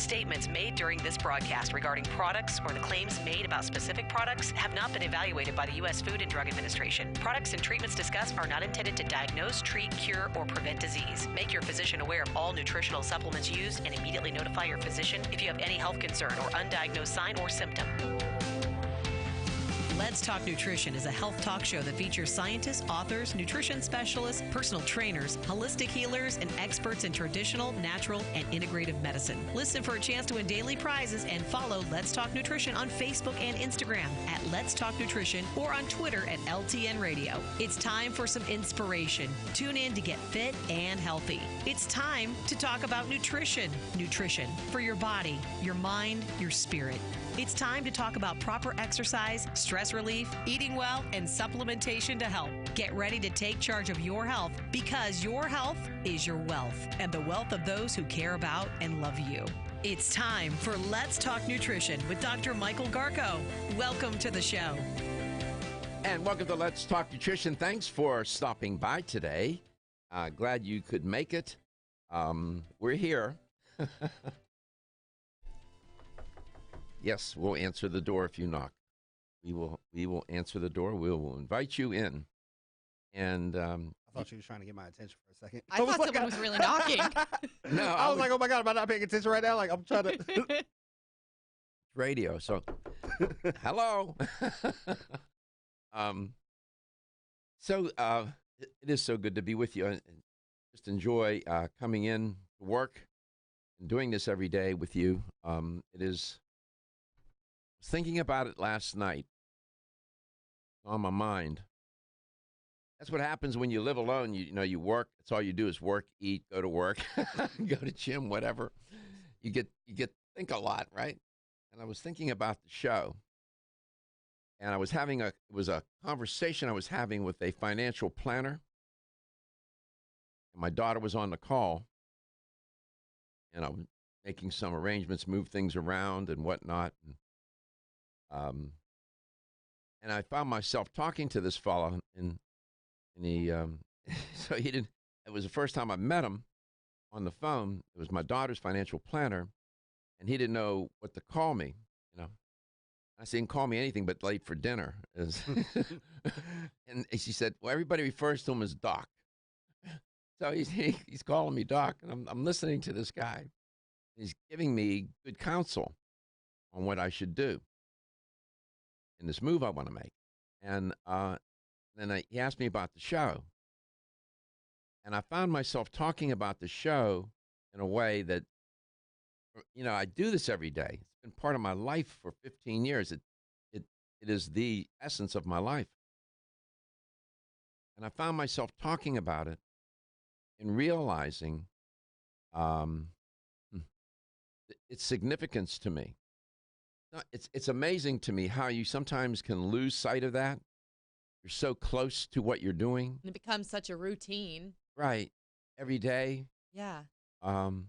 Statements made during this broadcast regarding products or the claims made about specific products have not been evaluated by the U.S. Food and Drug Administration. Products and treatments discussed are not intended to diagnose, treat, cure, or prevent disease. Make your physician aware of all nutritional supplements used and immediately notify your physician if you have any health concern or undiagnosed sign or symptom. Let's Talk Nutrition is a health talk show that features scientists, authors, nutrition specialists, personal trainers, holistic healers, and experts in traditional, natural, and integrative medicine. Listen for a chance to win daily prizes and follow Let's Talk Nutrition on Facebook and Instagram at Let's Talk Nutrition or on Twitter at LTN Radio. It's time for some inspiration. Tune in to get fit and healthy. It's time to talk about nutrition. Nutrition for your body, your mind, your spirit. It's time to talk about proper exercise, stress relief, eating well, and supplementation to help. Get ready to take charge of your health because your health is your wealth and the wealth of those who care about and love you. It's time for Let's Talk Nutrition with Dr. Michael Garko. Welcome to the show. And welcome to Let's Talk Nutrition. Thanks for stopping by today. Glad you could make it. We're here. Yes, we'll answer the door if you knock. We will answer the door. We will invite you in. And I thought you were trying to get my attention for a second. I thought someone was really knocking. No, I was like, oh my God, am I not paying attention right now? Like, I'm trying to. Radio. So, hello. It is so good to be with you. And just enjoy coming in to work and doing this every day with you. It is. I was thinking about it last night. On my mind. That's what happens when you live alone. You work. That's all you do is work, eat, go to work, go to gym, whatever. You get think a lot, right? And I was thinking about the show, and it was a conversation I was having with a financial planner. And my daughter was on the call, and I was making some arrangements, move things around and whatnot. And I found myself talking to this fellow, and he, so he didn't, it was the first time I met him on the phone. It was my daughter's financial planner, and he didn't know what to call me, I said, he can call me anything but late for dinner. And she said, well, everybody refers to him as Doc. So he's calling me Doc, and I'm listening to this guy. He's giving me good counsel on what I should do in this move I want to make. And then he asked me about the show. And I found myself talking about the show in a way that, I do this every day. It's been part of my life for 15 years. It is the essence of my life. And I found myself talking about it and realizing its significance to me. It's amazing to me how you sometimes can lose sight of that. You're so close to what you're doing. And it becomes such a routine. Right. Every day. Yeah. And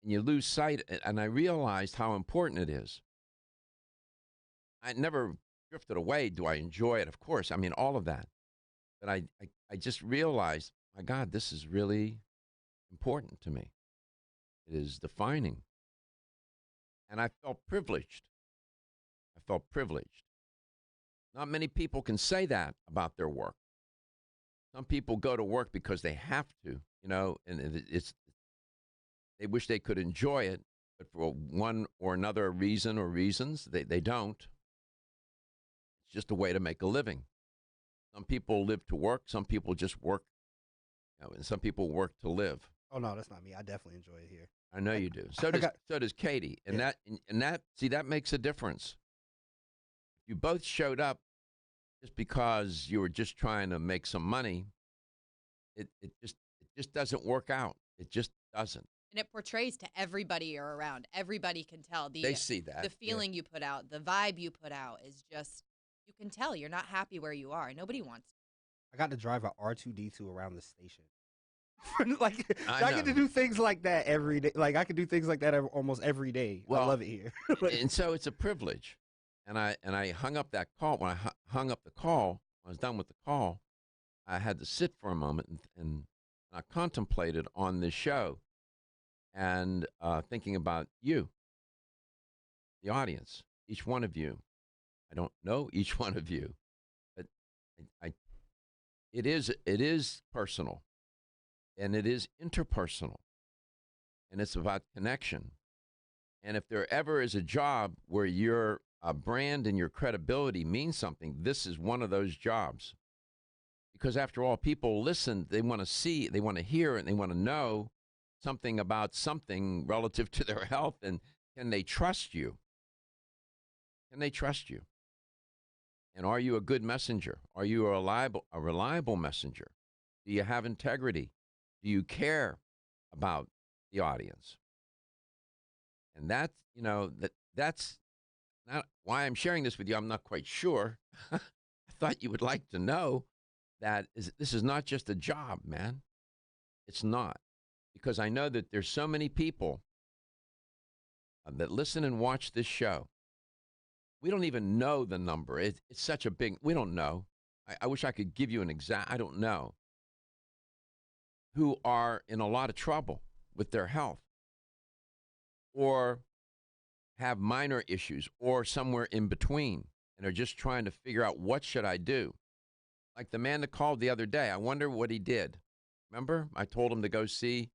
you lose sight. And I realized how important it is. I never drifted away. Do I enjoy it? Of course. I mean, all of that. But I just realized, my God, this is really important to me. It is defining. And I felt privileged. Not many people can say that about their work. Some people go to work because they have to, and they wish they could enjoy it, but for one or another reason or reasons, they don't. It's just a way to make a living. Some people live to work. Some people just work, and some people work to live. Oh, no, that's not me. I definitely enjoy it here. I know you do. So does Katie. And that makes a difference. If you both showed up just because you were just trying to make some money, it just doesn't work out. It just doesn't. And it portrays to everybody you're around. Everybody can tell. They see that. The feeling you put out, the vibe you put out is just, you can tell you're not happy where you are. Nobody wants to. I got to drive a R2-D2 around the station. I get to do things like that every day. Like, I can do things like that almost every day. Well, I love it here. And so it's a privilege. And I hung up that call. When I hung up the call, when I was done with the call, I had to sit for a moment and I contemplated on this show. and thinking about you, the audience, each one of you. I don't know each one of you, but it is personal, and it is interpersonal, and it's about connection. And if there ever is a job where your brand and your credibility means something, this is one of those jobs. Because after all, people listen, they want to see, they want to hear, and they want to know something about something relative to their health. And can they trust you? Can they trust you? And are you a good messenger? Are you a reliable messenger? Do you have integrity? Do you care about the audience? And that's, that's not why I'm sharing this with you. I'm not quite sure. I thought you would like to know that this is not just a job, man. It's not. Because I know that there's so many people that listen and watch this show. We don't even know the number. It's such a big, we don't know. I wish I could give you an exact, I don't know. Who are in a lot of trouble with their health, or have minor issues, or somewhere in between, and are just trying to figure out, what should I do? Like the man that called the other day, I wonder what he did. Remember? I told him to go see.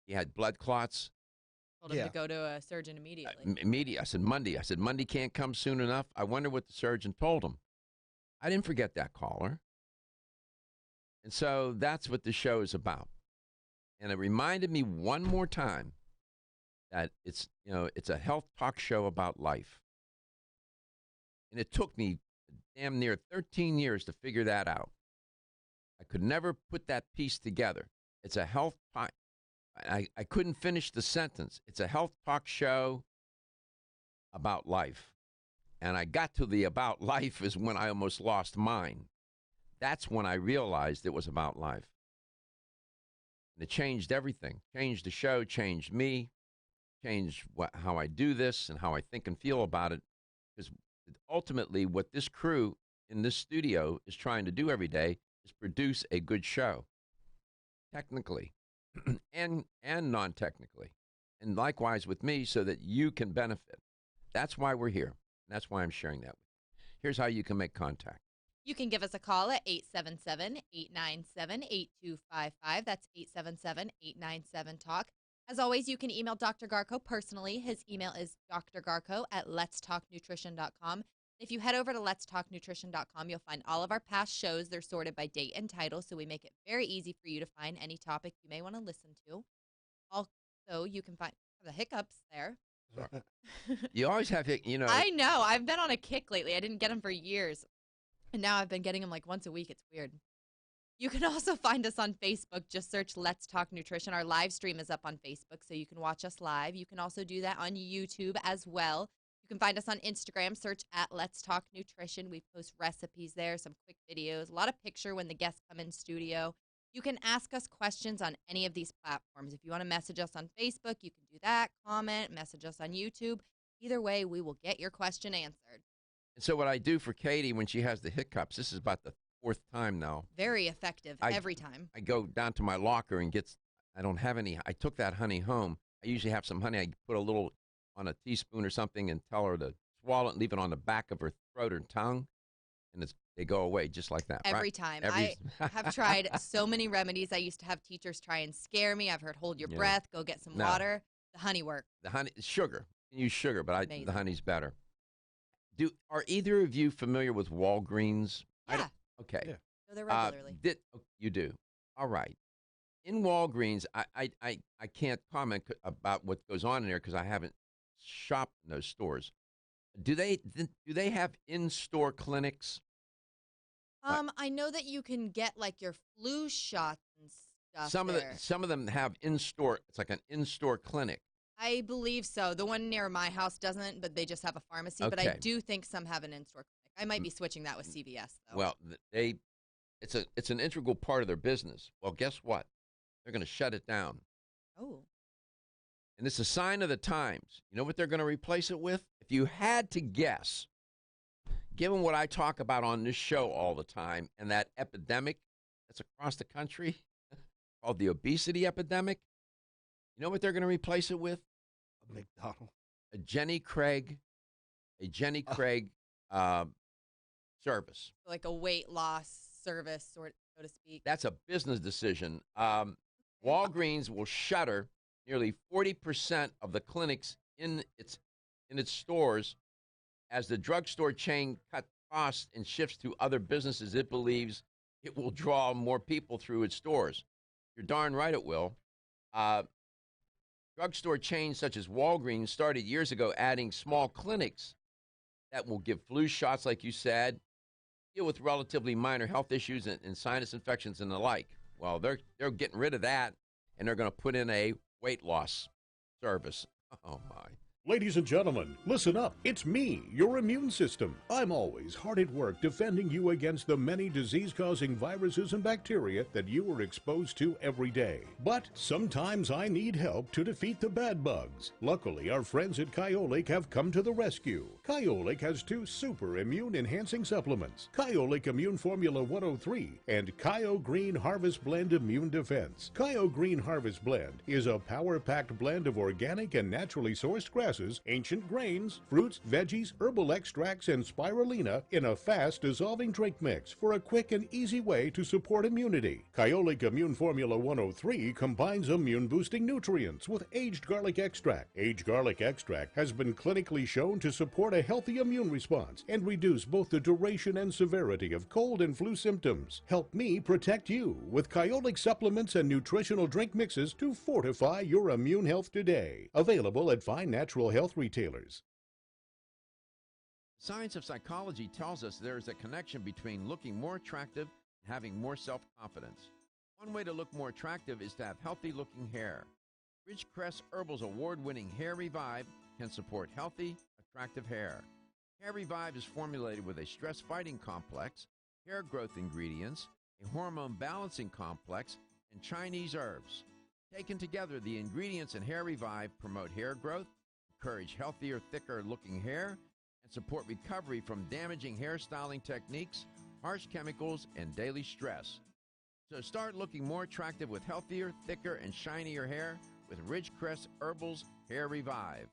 He had blood clots. Told him to go to a surgeon immediately. Immediately. I said, Monday can't come soon enough. I wonder what the surgeon told him. I didn't forget that caller. And so that's what the show is about. And it reminded me one more time that it's a health talk show about life. And it took me damn near 13 years to figure that out. I could never put that piece together. It's a health talk. I couldn't finish the sentence. It's a health talk show about life. And I got to the about life is when I almost lost mine. That's when I realized it was about life. And it changed everything. Changed the show, changed me, changed how I do this and how I think and feel about it. Because ultimately what this crew in this studio is trying to do every day is produce a good show. Technically. and non-technically, and likewise with me, so that you can benefit. That's why we're here. That's why I'm sharing that with you. Here's how you can make contact. You can give us a call at 877-897-8255. That's 877-897-TALK. As always, you can email Dr. Garko personally. His email is drgarko@letstalknutrition.com. If you head over to letstalknutrition.com, you'll find all of our past shows. They're sorted by date and title, so we make it very easy for you to find any topic you may want to listen to. Also, you can find the hiccups there. You always have, I know. I've been on a kick lately. I didn't get them for years, and now I've been getting them like once a week. It's weird. You can also find us on Facebook. Just search Let's Talk Nutrition. Our live stream is up on Facebook, so you can watch us live. You can also do that on YouTube as well. You can find us on Instagram. Search at Let's Talk Nutrition. We post recipes there, some quick videos, a lot of picture when the guests come in studio. You can ask us questions on any of these platforms. If you want to message us on Facebook, you can do that. Comment, message us on YouTube. Either way, we will get your question answered. And so what I do for Katie when she has the hiccups, this is about the 4th time now. Very effective every time. I go down to my locker and I don't have any. I took that honey home. I usually have some honey. I put a little on a teaspoon or something and tell her to swallow it and leave it on the back of her throat or tongue, and they go away just like that. Every right? time. I have tried so many remedies. I used to have teachers try and scare me. I've heard hold your breath, go get some water. The honey works. The honey, sugar. You can use sugar, but the honey's better. Are either of you familiar with Walgreens? Yeah. Okay. Yeah. So they're regularly. You do. All right. In Walgreens, I can't comment about what goes on in there because I haven't shopped in those stores. Do they have in-store clinics? I know that you can get like your flu shots and stuff. Some of them have in-store. It's like an in-store clinic. I believe so. The one near my house doesn't, but they just have a pharmacy. Okay. But I do think some have an in-store clinic. I might be switching that with CVS though. Well, it's an integral part of their business. Well, guess what? They're going to shut it down. Oh. And it's a sign of the times. You know what they're going to replace it with? If you had to guess, given what I talk about on this show all the time and that epidemic that's across the country called the obesity epidemic, You know what they're going to replace it with? A McDonald's. A Jenny Craig service. Like a weight loss service, so to speak. That's a business decision. Walgreens will shutter nearly 40% of the clinics in its stores as the drugstore chain cut costs and shifts to other businesses. It believes it will draw more people through its stores. You're darn right it will. Drugstore chains such as Walgreens started years ago adding small clinics that will give flu shots, like you said, deal with relatively minor health issues and sinus infections and the like. Well, they're getting rid of that, and they're going to put in a weight loss service. Oh, my. Ladies and gentlemen, listen up. It's me, your immune system. I'm always hard at work defending you against the many disease-causing viruses and bacteria that you are exposed to every day. But sometimes I need help to defeat the bad bugs. Luckily, our friends at Kyolic have come to the rescue. Kyolic has 2 super immune-enhancing supplements, Kyolic Immune Formula 103 and Kyo Green Harvest Blend Immune Defense. Kyo Green Harvest Blend is a power-packed blend of organic and naturally sourced grasses, ancient grains, fruits, veggies, herbal extracts, and spirulina in a fast-dissolving drink mix for a quick and easy way to support immunity. Kyolic Immune Formula 103 combines immune-boosting nutrients with aged garlic extract. Aged garlic extract has been clinically shown to support a healthy immune response and reduce both the duration and severity of cold and flu symptoms. Help me protect you with Kyolic supplements and nutritional drink mixes to fortify your immune health today. Available at fine natural health retailers. Science of psychology tells us there is a connection between looking more attractive and having more self-confidence. One way to look more attractive is to have healthy-looking hair. Ridgecrest Herbal's award-winning Hair Revive can support healthy, attractive hair. Hair Revive is formulated with a stress-fighting complex, hair growth ingredients, a hormone balancing complex, and Chinese herbs. Taken together, the ingredients in Hair Revive promote hair growth, encourage healthier, thicker-looking hair, and support recovery from damaging hairstyling techniques, harsh chemicals, and daily stress. So start looking more attractive with healthier, thicker, and shinier hair with Ridgecrest Herbal's Hair Revive.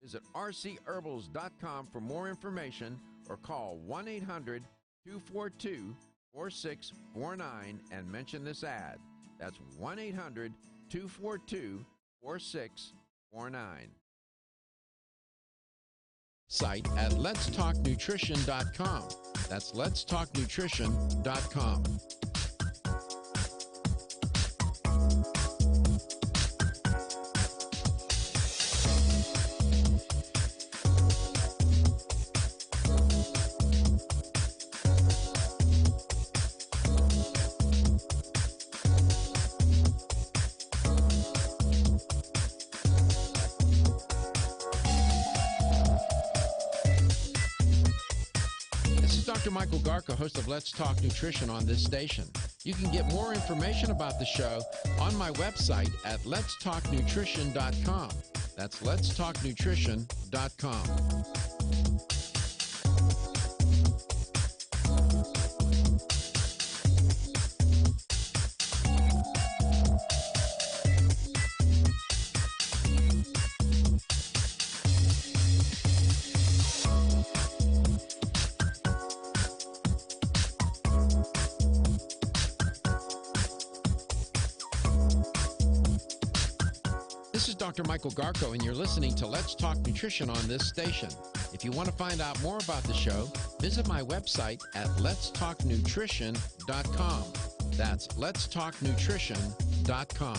Visit rcherbals.com for more information or call 1-800-242-4649 and mention this ad. That's 1-800-242-4649. Site at letstalknutrition.com. That's letstalknutrition.com. Dr. Michael Garko, host of Let's Talk Nutrition on this station. You can get more information about the show on my website at letstalknutrition.com. That's letstalknutrition.com. This is Dr. Michael Garko, and you're listening to Let's Talk Nutrition on this station. If you want to find out more about the show, visit my website at letstalknutrition.com. That's letstalknutrition.com.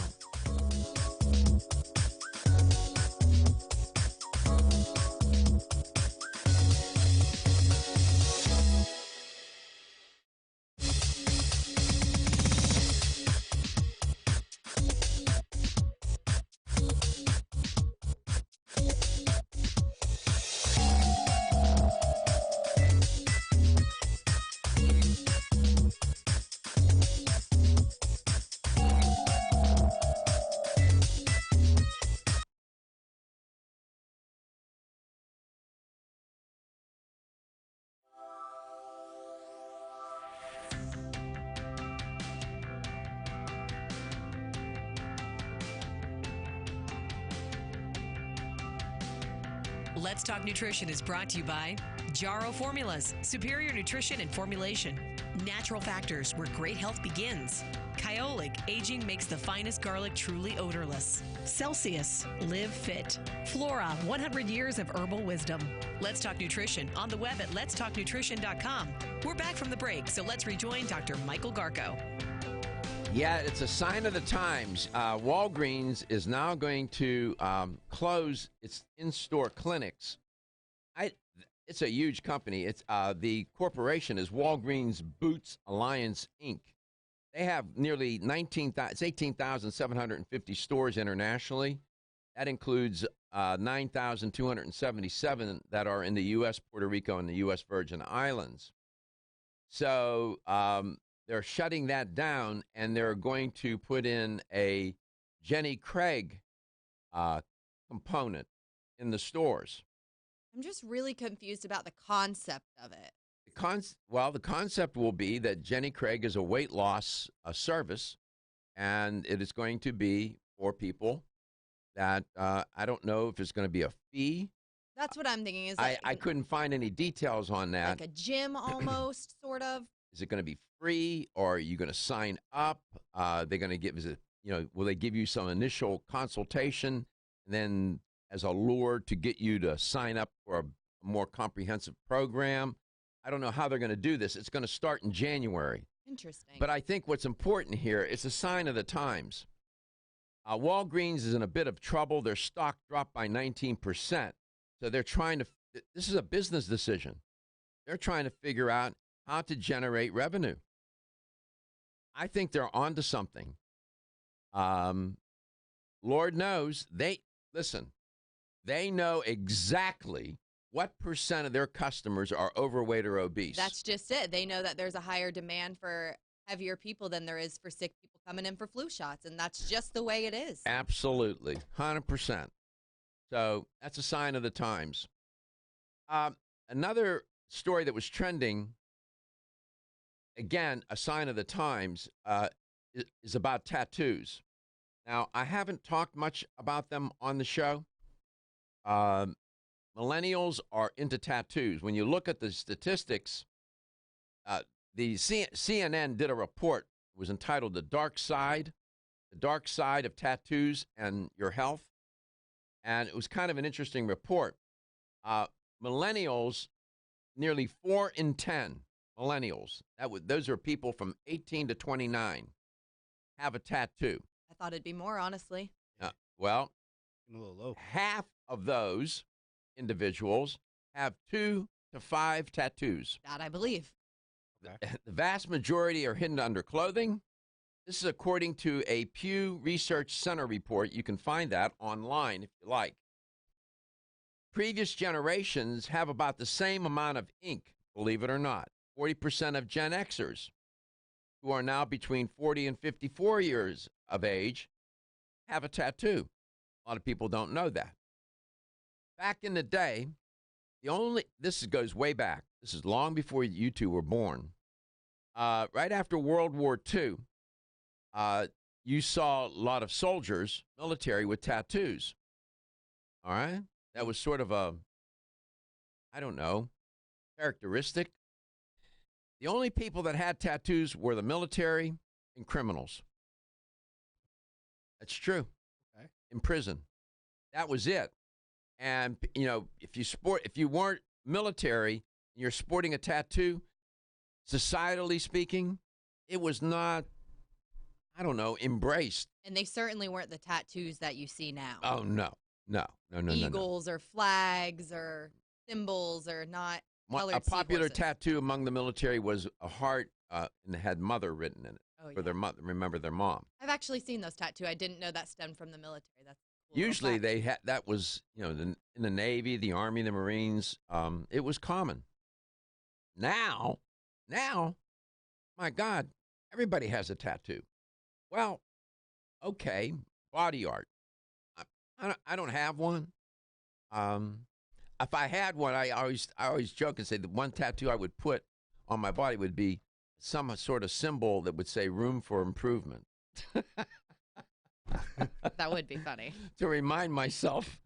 Let's Talk Nutrition is brought to you by Jarro Formulas, superior nutrition and formulation. Natural Factors, where great health begins. Kyolic, aging makes the finest garlic truly odorless. Celsius, live fit. Flora, 100 years of herbal wisdom. Let's Talk Nutrition on the web at letstalknutrition.com. We're back from the break, so let's rejoin Dr. Michael Garko. Yeah, it's a sign of the times. Walgreens is now going to close its in-store clinics. It's a huge company. It's the corporation is Walgreens Boots Alliance, Inc. They have nearly 18,750 stores internationally. That includes 9,277 that are in the U.S., Puerto Rico, and the U.S. Virgin Islands. So they're shutting that down, and they're going to put in a Jenny Craig component in the stores. I'm just really confused about the concept of it. The concept will be that Jenny Craig is a weight loss service, and it is going to be for people that I don't know if it's going to be a fee. That's what I'm thinking. I couldn't find any details on that. Like a gym almost, sort of. Is it going to be free, or are you going to sign up? They're going to give, will they give you some initial consultation, and then as a lure to get you to sign up for a more comprehensive program? I don't know how they're going to do this. It's going to start in January. Interesting. But I think what's important here, it's a sign of the times. Walgreens is in a bit of trouble. Their stock dropped by 19%. So they're trying to, this is a business decision. They're trying to figure out how to generate revenue. I think they're onto something. Lord knows, they know exactly what percent of their customers are overweight or obese. That's just it. They know that there's a higher demand for heavier people than there is for sick people coming in for flu shots, and that's just the way it is. Absolutely, 100%. So that's a sign of the times. Another story that was trending, again, a sign of the times, is about tattoos. Now, I haven't talked much about them on the show. Millennials are into tattoos. When you look at the statistics, the CNN did a report. It was entitled The Dark Side of Tattoos and Your Health. And it was kind of an interesting report. Millennials, nearly 4 in 10 millennials, those are people from 18 to 29, have a tattoo. I thought it'd be more, honestly. Well, A little low. half of those individuals have 2 to 5 tattoos. That I believe. The vast majority are hidden under clothing. This is according to a Pew Research Center report. You can find that online if you like. Previous generations have about the same amount of ink, believe it or not. 40% of Gen Xers, who are now between 40 and 54 years of age, have a tattoo. A lot of people don't know that. Back in the day, this goes way back. This is long before you two were born. Right after World War II, you saw a lot of soldiers, military, with tattoos. All right? That was sort of a, I don't know, characteristic. The only people that had tattoos were the military and criminals. That's true. Okay. In prison. That was it. And, if you weren't military and you're sporting a tattoo, societally speaking, it was not, I don't know, embraced. And they certainly weren't the tattoos that you see now. Oh, no. Eagles or flags or symbols or not colored A popular seahorses. tattoo among the military was a heart and had mother written in it. Oh, For their mother, remember their mom. I've actually seen those tattoos. I didn't know that stemmed from the military. That's a cool Usually little fact. that was, in the Navy, the Army, the Marines, it was common. Now, my God, everybody has a tattoo. Well, okay, body art. I don't have one. If I had one, I always joke and say the one tattoo I would put on my body would be some sort of symbol that would say "room for improvement." That would be funny. To remind myself,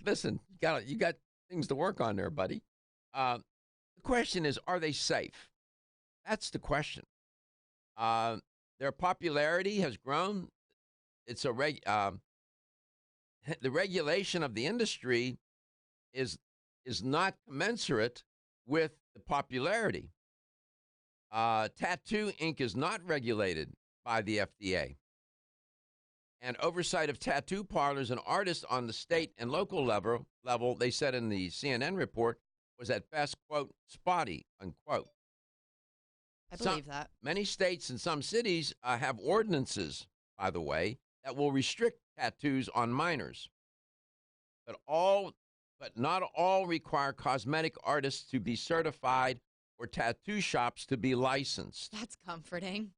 listen, you got things to work on there, buddy. The question is, are they safe? That's the question. Their popularity has grown. It's the regulation of the industry is not commensurate with the popularity. Tattoo ink is not regulated by the FDA. And oversight of tattoo parlors and artists on the state and local level, they said in the CNN report, was at best, quote, spotty, unquote. I believe that. Many states and some cities have ordinances, by the way, that will restrict tattoos on minors. But not all require cosmetic artists to be certified or tattoo shops to be licensed. That's comforting.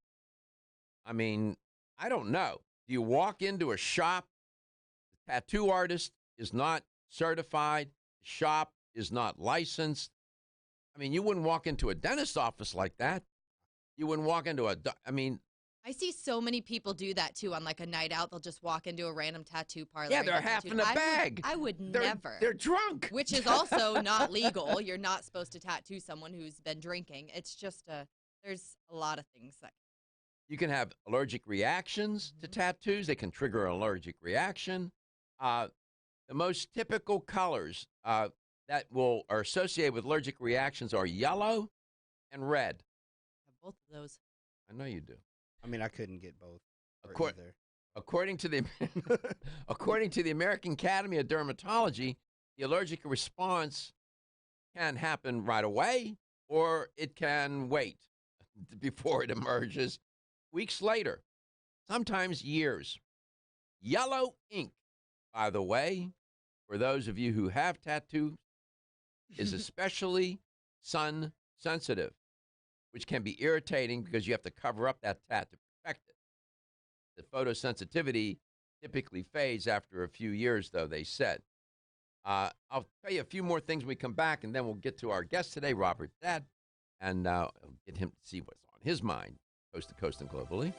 I mean, I don't know. Do you walk into a shop, the tattoo artist is not certified, the shop is not licensed? I mean, you wouldn't walk into a dentist's office like that. You wouldn't walk into I see so many people do that too on like a night out. They'll just walk into a random tattoo parlor. Yeah, they're half in a bag. I would never. They're drunk. Which is also not legal. You're not supposed to tattoo someone who's been drinking. It's just there's a lot of things that. You can have allergic reactions to tattoos. They can trigger an allergic reaction. The most typical colors that are associated with allergic reactions are yellow and red. Have both of those. I know you do. I mean, I couldn't get both. According to the American Academy of Dermatology, the allergic response can happen right away, or it can wait before it emerges weeks later, sometimes years. Yellow ink, by the way, for those of you who have tattoos, is especially sun sensitive, which can be irritating because you have to cover up that tat to protect it. The photosensitivity typically fades after a few years, though, they said. I'll tell you a few more things when we come back, and then we'll get to our guest today, Robert Dad, and get him to see what's on his mind, coast to coast and globally.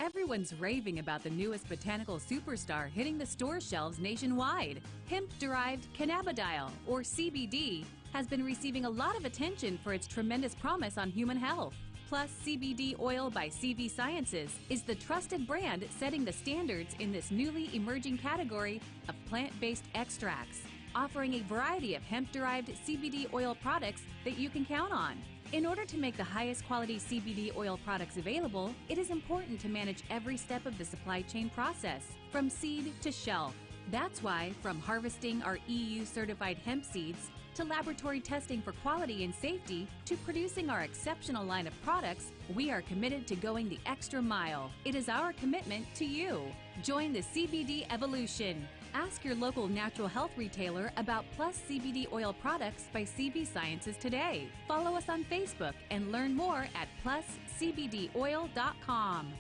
Everyone's raving about the newest botanical superstar hitting the store shelves nationwide. Hemp-derived cannabidiol, or CBD, has been receiving a lot of attention for its tremendous promise on human health. Plus, CBD Oil by CV Sciences is the trusted brand setting the standards in this newly emerging category of plant-based extracts, offering a variety of hemp-derived CBD oil products that you can count on. In order to make the highest quality CBD oil products available, it is important to manage every step of the supply chain process, from seed to shelf. That's why, from harvesting our EU-certified hemp seeds, to laboratory testing for quality and safety, to producing our exceptional line of products, we are committed to going the extra mile. It is our commitment to you. Join the CBD evolution. Ask your local natural health retailer about Plus CBD oil products by CV Sciences today. Follow us on Facebook and learn more at pluscbdoil.com.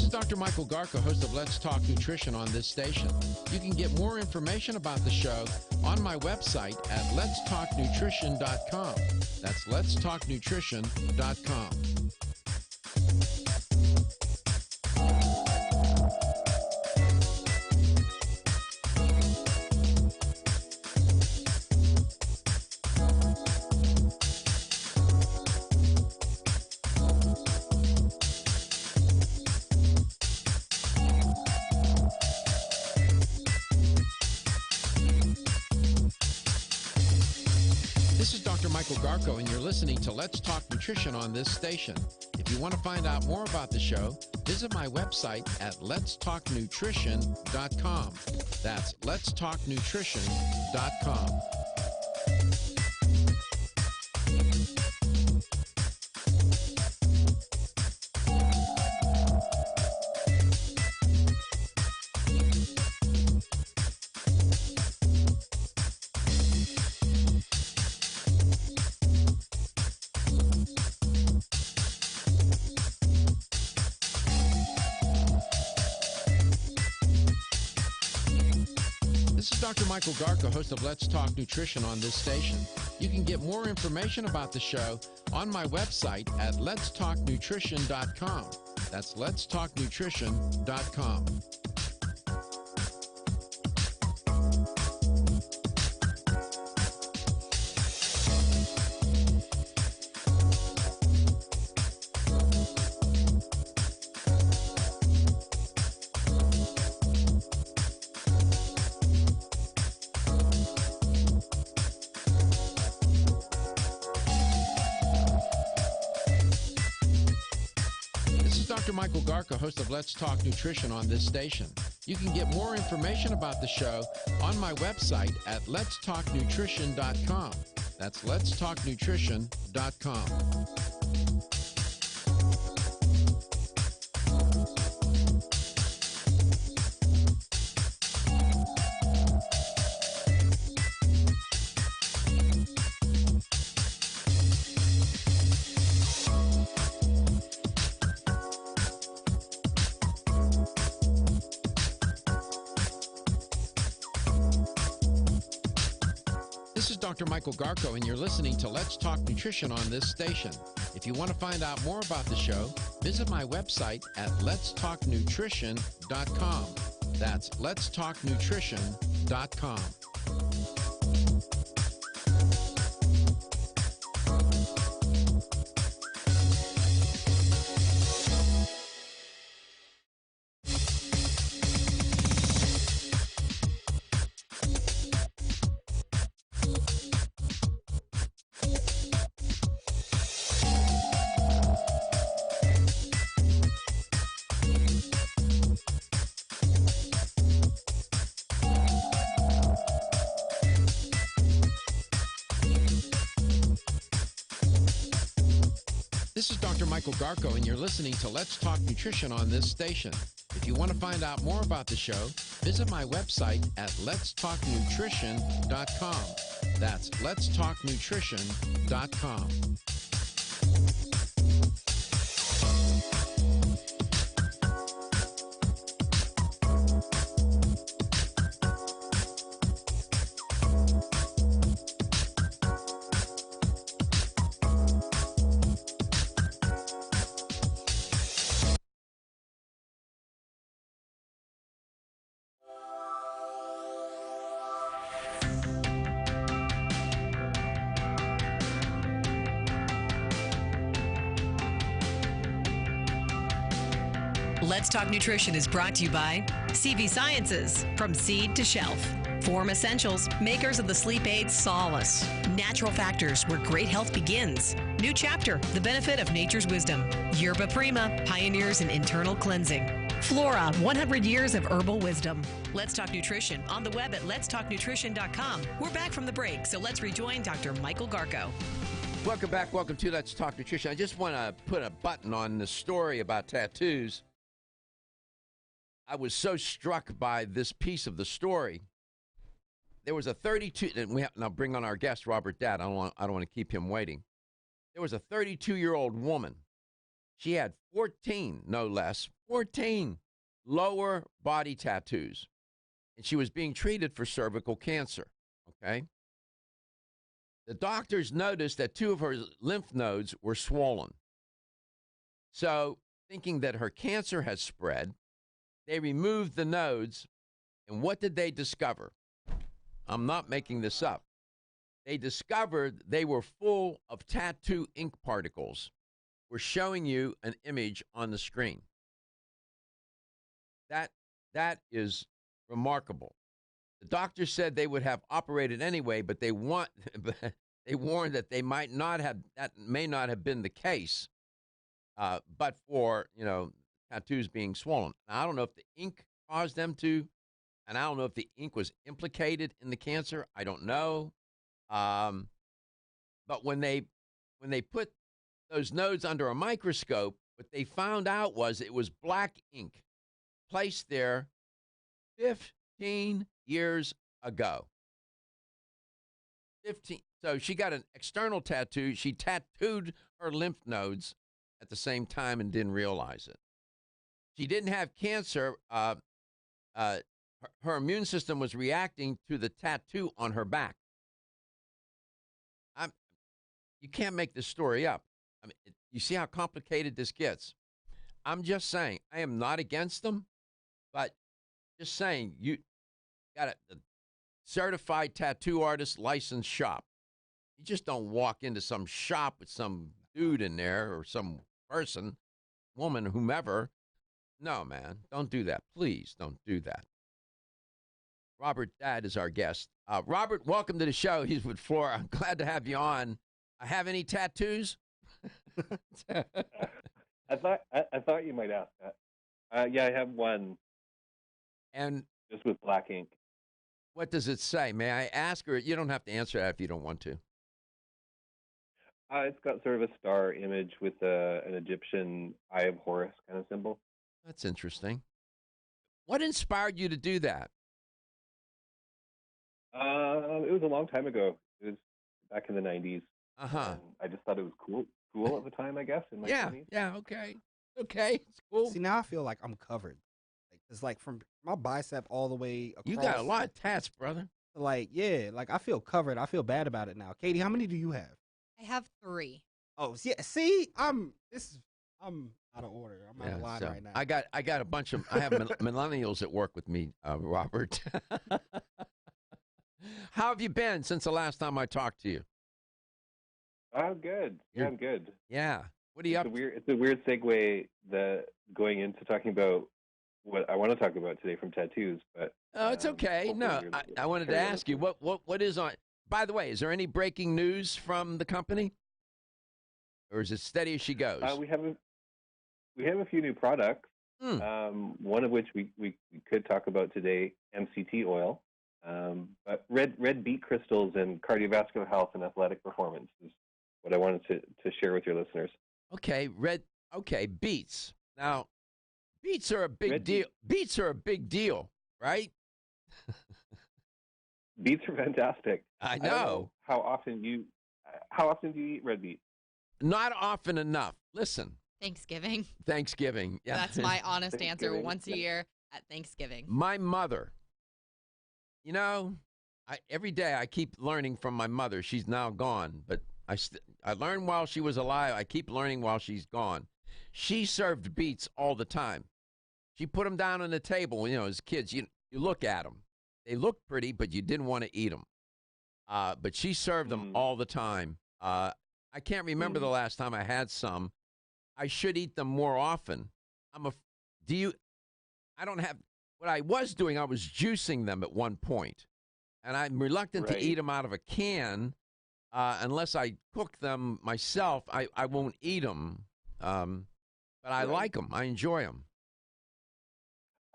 Dr. Michael Garko, host of Let's Talk Nutrition on this station. You can get more information about the show on my website at letstalknutrition.com. That's letstalknutrition.com. And you're listening to Let's Talk Nutrition on this station. If you want to find out more about the show, visit my website at letstalknutrition.com. That's letstalknutrition.com. Dr. Michael Garko, host of Let's Talk Nutrition on this station. You can get more information about the show on my website at letstalknutrition.com. That's letstalknutrition.com. Dr. Michael Garko, host of Let's Talk Nutrition on this station. You can get more information about the show on my website at letstalknutrition.com. That's letstalknutrition.com. This is Dr. Michael Garko, and you're listening to Let's Talk Nutrition on this station. If you want to find out more about the show, visit my website at letstalknutrition.com. That's letstalknutrition.com. This is Dr. Michael Garko, and you're listening to Let's Talk Nutrition on this station. If you want to find out more about the show, visit my website at letstalknutrition.com. That's letstalknutrition.com. Let's Talk Nutrition is brought to you by CV Sciences, from seed to shelf. Form Essentials, makers of the sleep aid Solace. Natural Factors, where great health begins. New Chapter, the benefit of nature's wisdom. Yerba Prima, pioneers in internal cleansing. Flora, 100 years of herbal wisdom. Let's Talk Nutrition on the web at letstalknutrition.com. We're back from the break, so let's rejoin Dr. Michael Garko. Welcome back. Welcome to Let's Talk Nutrition. I just want to put a button on the story about tattoos. I was so struck by this piece of the story. There was a 32, and we have, now bring on our guest, Robert Datt. I don't want to keep him waiting. There was a 32-year-old woman. She had 14, no less, 14 lower body tattoos. And she was being treated for cervical cancer, okay? The doctors noticed that 2 of her lymph nodes were swollen. So, thinking that her cancer had spread, they removed the nodes, and what did they discover? I'm not making this up. They discovered they were full of tattoo ink particles. We're showing you an image on the screen. That is remarkable. The doctor said they would have operated anyway, but they warned that they may not have been the case, but for tattoos being swollen. Now, I don't know if the ink caused them to, and I don't know if the ink was implicated in the cancer. I don't know. But when they put those nodes under a microscope, what they found out was it was black ink placed there 15 years ago. 15. So she got an external tattoo. She tattooed her lymph nodes at the same time and didn't realize it. She didn't have cancer. Her her immune system was reacting to the tattoo on her back. You can't make this story up. I mean, you see how complicated this gets. I'm just saying, I am not against them, but just saying, you got a certified tattoo artist licensed shop. You just don't walk into some shop with some dude in there or some person, woman, whomever. No, man, don't do that. Please don't do that. Robert Dad is our guest. Robert, welcome to the show. He's with Flora. I'm glad to have you on. Have any tattoos? I thought you might ask that. Yeah, I have one. And just with black ink. What does it say? May I ask, or you don't have to answer that if you don't want to? It's got sort of a star image with an Egyptian Eye of Horus kind of symbol. That's interesting. What inspired you to do that? It was a long time ago. It was back in the 90s. Uh-huh. I just thought it was cool at the time, I guess, in my 20s. Yeah, okay. Okay, it's cool. See, now I feel like I'm covered. It's like from my bicep all the way across. You got a lot of tats, brother. Like, yeah, like I feel covered. I feel bad about it now. Katie, how many do you have? I have 3. Oh, yeah. See, I'm out of order. I'm out of line right now. I got a bunch of. I have millennials that work with me, Robert. How have you been since the last time I talked to you? Oh, good. Yeah, I'm good. Yeah. What are you up to? It's a weird segue going into talking about what I want to talk about today from tattoos, but it's okay. No, I wanted to ask you what is on. By the way, is there any breaking news from the company, or is it steady as she goes? We have a few new products. One of which we could talk about today, MCT oil, but red beet crystals and cardiovascular health and athletic performance is what I wanted to share with your listeners. Okay, beets. Now, beets are a big deal. Beets are a big deal, right? Beets are fantastic. I know. I don't know how often do you eat red beets? Not often enough. Listen. Thanksgiving. Yeah. That's my honest answer. Once a year at Thanksgiving. My mother. You know, every day I keep learning from my mother. She's now gone, but I learned while she was alive. I keep learning while she's gone. She served beets all the time. She put them down on the table. You know, as kids, you look at them. They look pretty, but you didn't want to eat them. But she served them all the time. I can't remember the last time I had some. I should eat them more often. I don't have, what I was doing, I was juicing them at one point. And I'm reluctant to eat them out of a can. Unless I cook them myself, I won't eat them. But I like them. I enjoy them.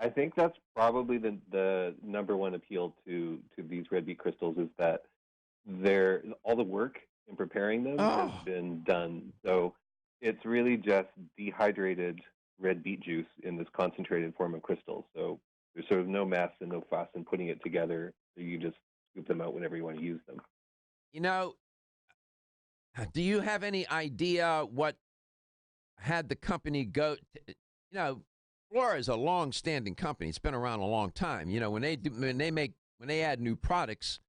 I think that's probably the number one appeal to these red beet crystals is that all the work in preparing them has been done. So it's really just dehydrated red beet juice in this concentrated form of crystals. So there's sort of no mess and no fuss in putting it together. You just scoop them out whenever you want to use them. You know, do you have any idea what had the company go to, Flora is a long-standing company. It's been around a long time. You know, when they add new products,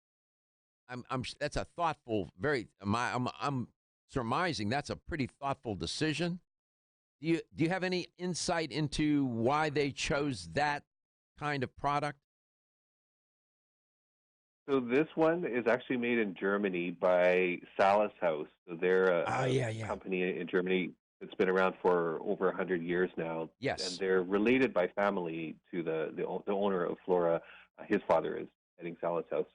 that's a thoughtful, I'm surmising that's a pretty thoughtful decision. Do you have any insight into why they chose that kind of product? So this one is actually made in Germany by Salis House. So they're a company in Germany that's been around for over 100 years now. Yes. And they're related by family to the owner of Flora. His father is heading Salis House.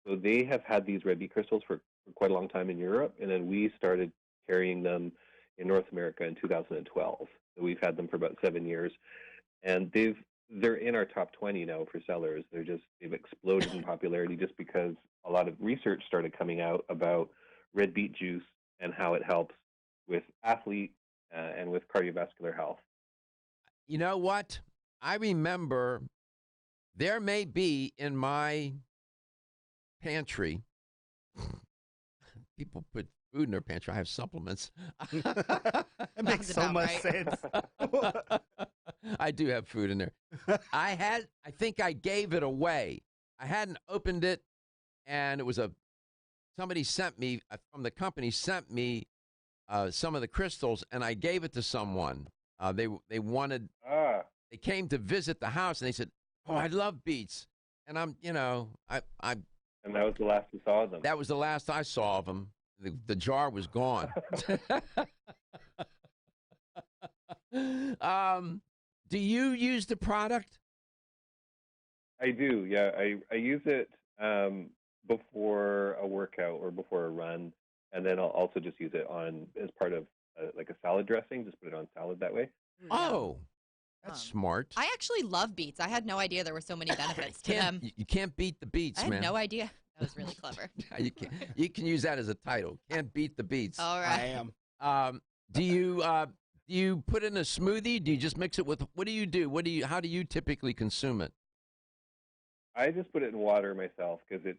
So they have had these red beet crystals for quite a long time in Europe, and then we started carrying them in North America in 2012. So we've had them for about 7 years, and they're in our top 20 now for sellers. They've exploded in popularity just because a lot of research started coming out about red beet juice and how it helps with athletes and with cardiovascular health. You know what? I remember there may be in my pantry, people put food in their pantry. I have supplements. That makes so much sense. I do have food in there. I think I gave it away. I hadn't opened it, and it was somebody sent me from the company sent me some of the crystals, and I gave it to someone. They wanted. They came to visit the house, and they said, "Oh, I love beets," and I'm, I. And that was the last you saw of them. That was the last I saw of them. The jar was gone. Do you use the product? I do, yeah. I use it before a workout or before a run, and then I'll also just use it as part of like a salad dressing. Just put it on salad that way. Oh, that's smart. I actually love beets. I had no idea there were so many benefits to them. You can't beat the beets, I had man. no idea. That was really clever. You can use that as a title. Can't beat the beets. All right. I am. Do you put in a smoothie? Do you just mix it with? What do you do? How do you typically consume it? I just put it in water myself because it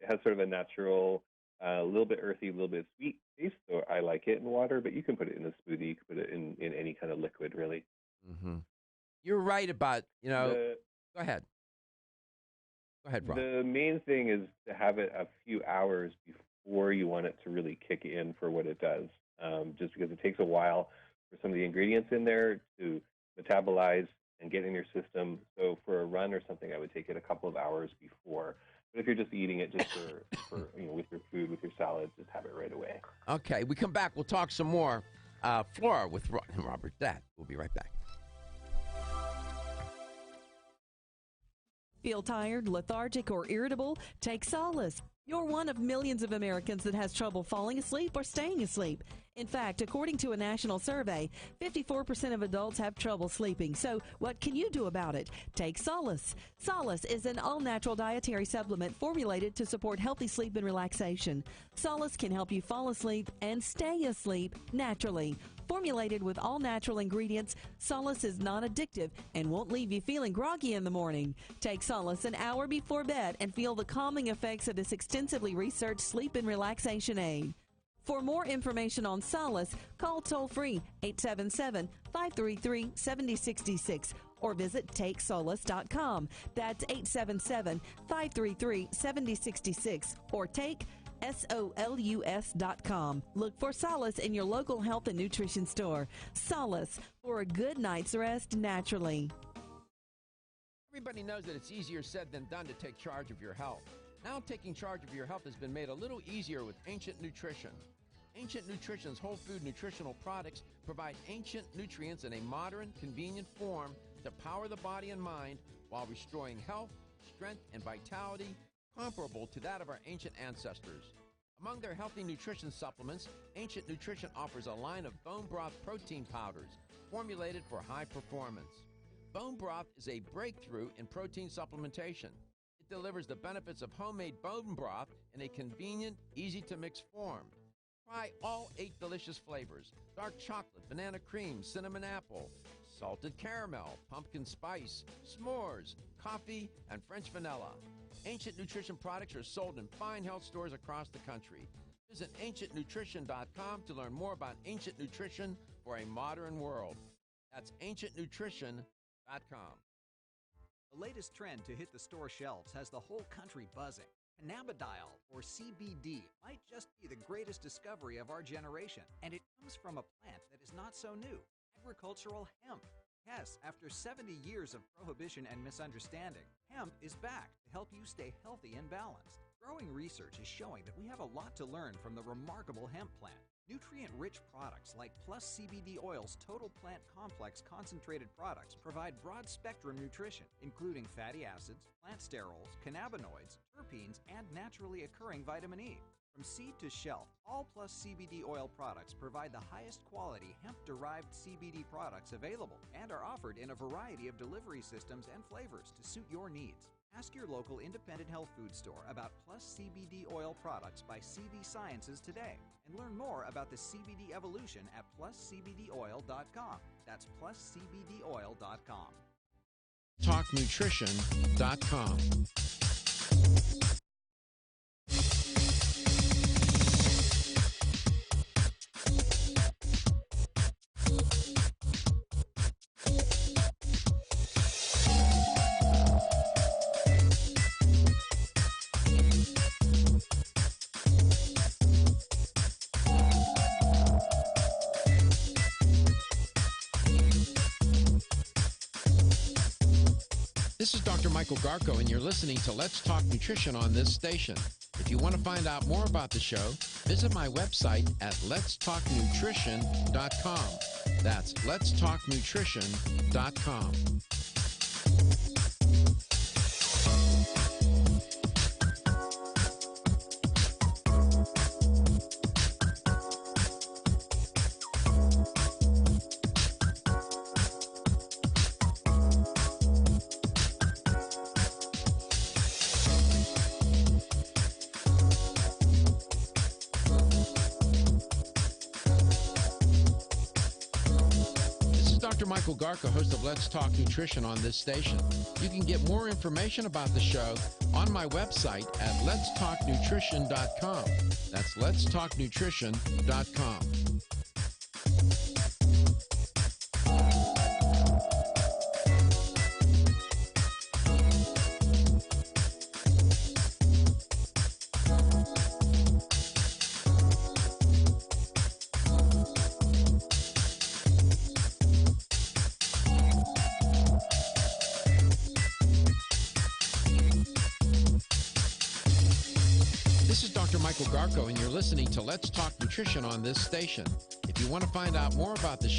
has sort of a natural, a little bit earthy, a little bit sweet taste. So I like it in water, but you can put it in a smoothie. You can put it in any kind of liquid, really. Mm-hmm. You're right about, go ahead. Go ahead, Rob. The main thing is to have it a few hours before you want it to really kick in for what it does. Just because it takes a while for some of the ingredients in there to metabolize and get in your system. So for a run or something, I would take it a couple of hours before. But if you're just eating it just for with your food, with your salad, just have it right away. Okay, we come back. We'll talk some more. Flora with Robert Datt. We'll be right back. Feel tired, lethargic, or irritable? Take solace. You're one of millions of Americans that has trouble falling asleep or staying asleep. In fact, according to a national survey, 54% of adults have trouble sleeping. So what can you do about it? Take Solace. Solace is an all-natural dietary supplement formulated to support healthy sleep and relaxation. Solace can help you fall asleep and stay asleep naturally. Formulated with all-natural ingredients, Solace is non-addictive and won't leave you feeling groggy in the morning. Take Solace an hour before bed and feel the calming effects of this extensively researched sleep and relaxation aid. For more information on Solace, call toll-free 877-533-7066 or visit TakeSolace.com. That's 877-533-7066 or take SOLUS.com. Look for Solace in your local health and nutrition store. Solace, for a good night's rest naturally. Everybody knows that it's easier said than done to take charge of your health. Now taking charge of your health has been made a little easier with Ancient Nutrition. Ancient Nutrition's whole food nutritional products provide ancient nutrients in a modern, convenient form to power the body and mind while restoring health, strength, and vitality comparable to that of our ancient ancestors. Among their healthy nutrition supplements, Ancient Nutrition offers a line of bone broth protein powders formulated for high performance. Bone broth is a breakthrough in protein supplementation. It delivers the benefits of homemade bone broth in a convenient, easy-to-mix form. Try all 8 delicious flavors: dark chocolate, banana cream, cinnamon apple, salted caramel, pumpkin spice, s'mores, coffee, and French vanilla. Ancient Nutrition products are sold in fine health stores across the country. Visit ancientnutrition.com to learn more about Ancient Nutrition for a modern world. That's ancientnutrition.com. The latest trend to hit the store shelves has the whole country buzzing. Cannabidiol, or CBD, might just be the greatest discovery of our generation, and it comes from a plant that is not so new: agricultural hemp. Yes, after 70 years of prohibition and misunderstanding, hemp is back to help you stay healthy and balanced. Growing research is showing that we have a lot to learn from the remarkable hemp plant. Nutrient-rich products like Plus CBD Oil's Total Plant Complex concentrated products provide broad-spectrum nutrition, including fatty acids, plant sterols, cannabinoids, terpenes, and naturally occurring vitamin E. From seed to shelf, all Plus CBD Oil products provide the highest quality hemp-derived CBD products available and are offered in a variety of delivery systems and flavors to suit your needs. Ask your local independent health food store about Plus CBD Oil products by CV Sciences today, and learn more about the CBD evolution at pluscbdoil.com. That's pluscbdoil.com. TalkNutrition.com. This is Dr. Michael Garko, and you're listening to Let's Talk Nutrition on this station. If you want to find out more about the show, visit my website at letstalknutrition.com. That's letstalknutrition.com. Dr. Michael Garko, host of Let's Talk Nutrition on this station. You can get more information about the show on my website at letstalknutrition.com. That's letstalknutrition.com. This is Dr. Michael Garko, and you're listening to Let's Talk Nutrition on this station. If you want to find out more about the show,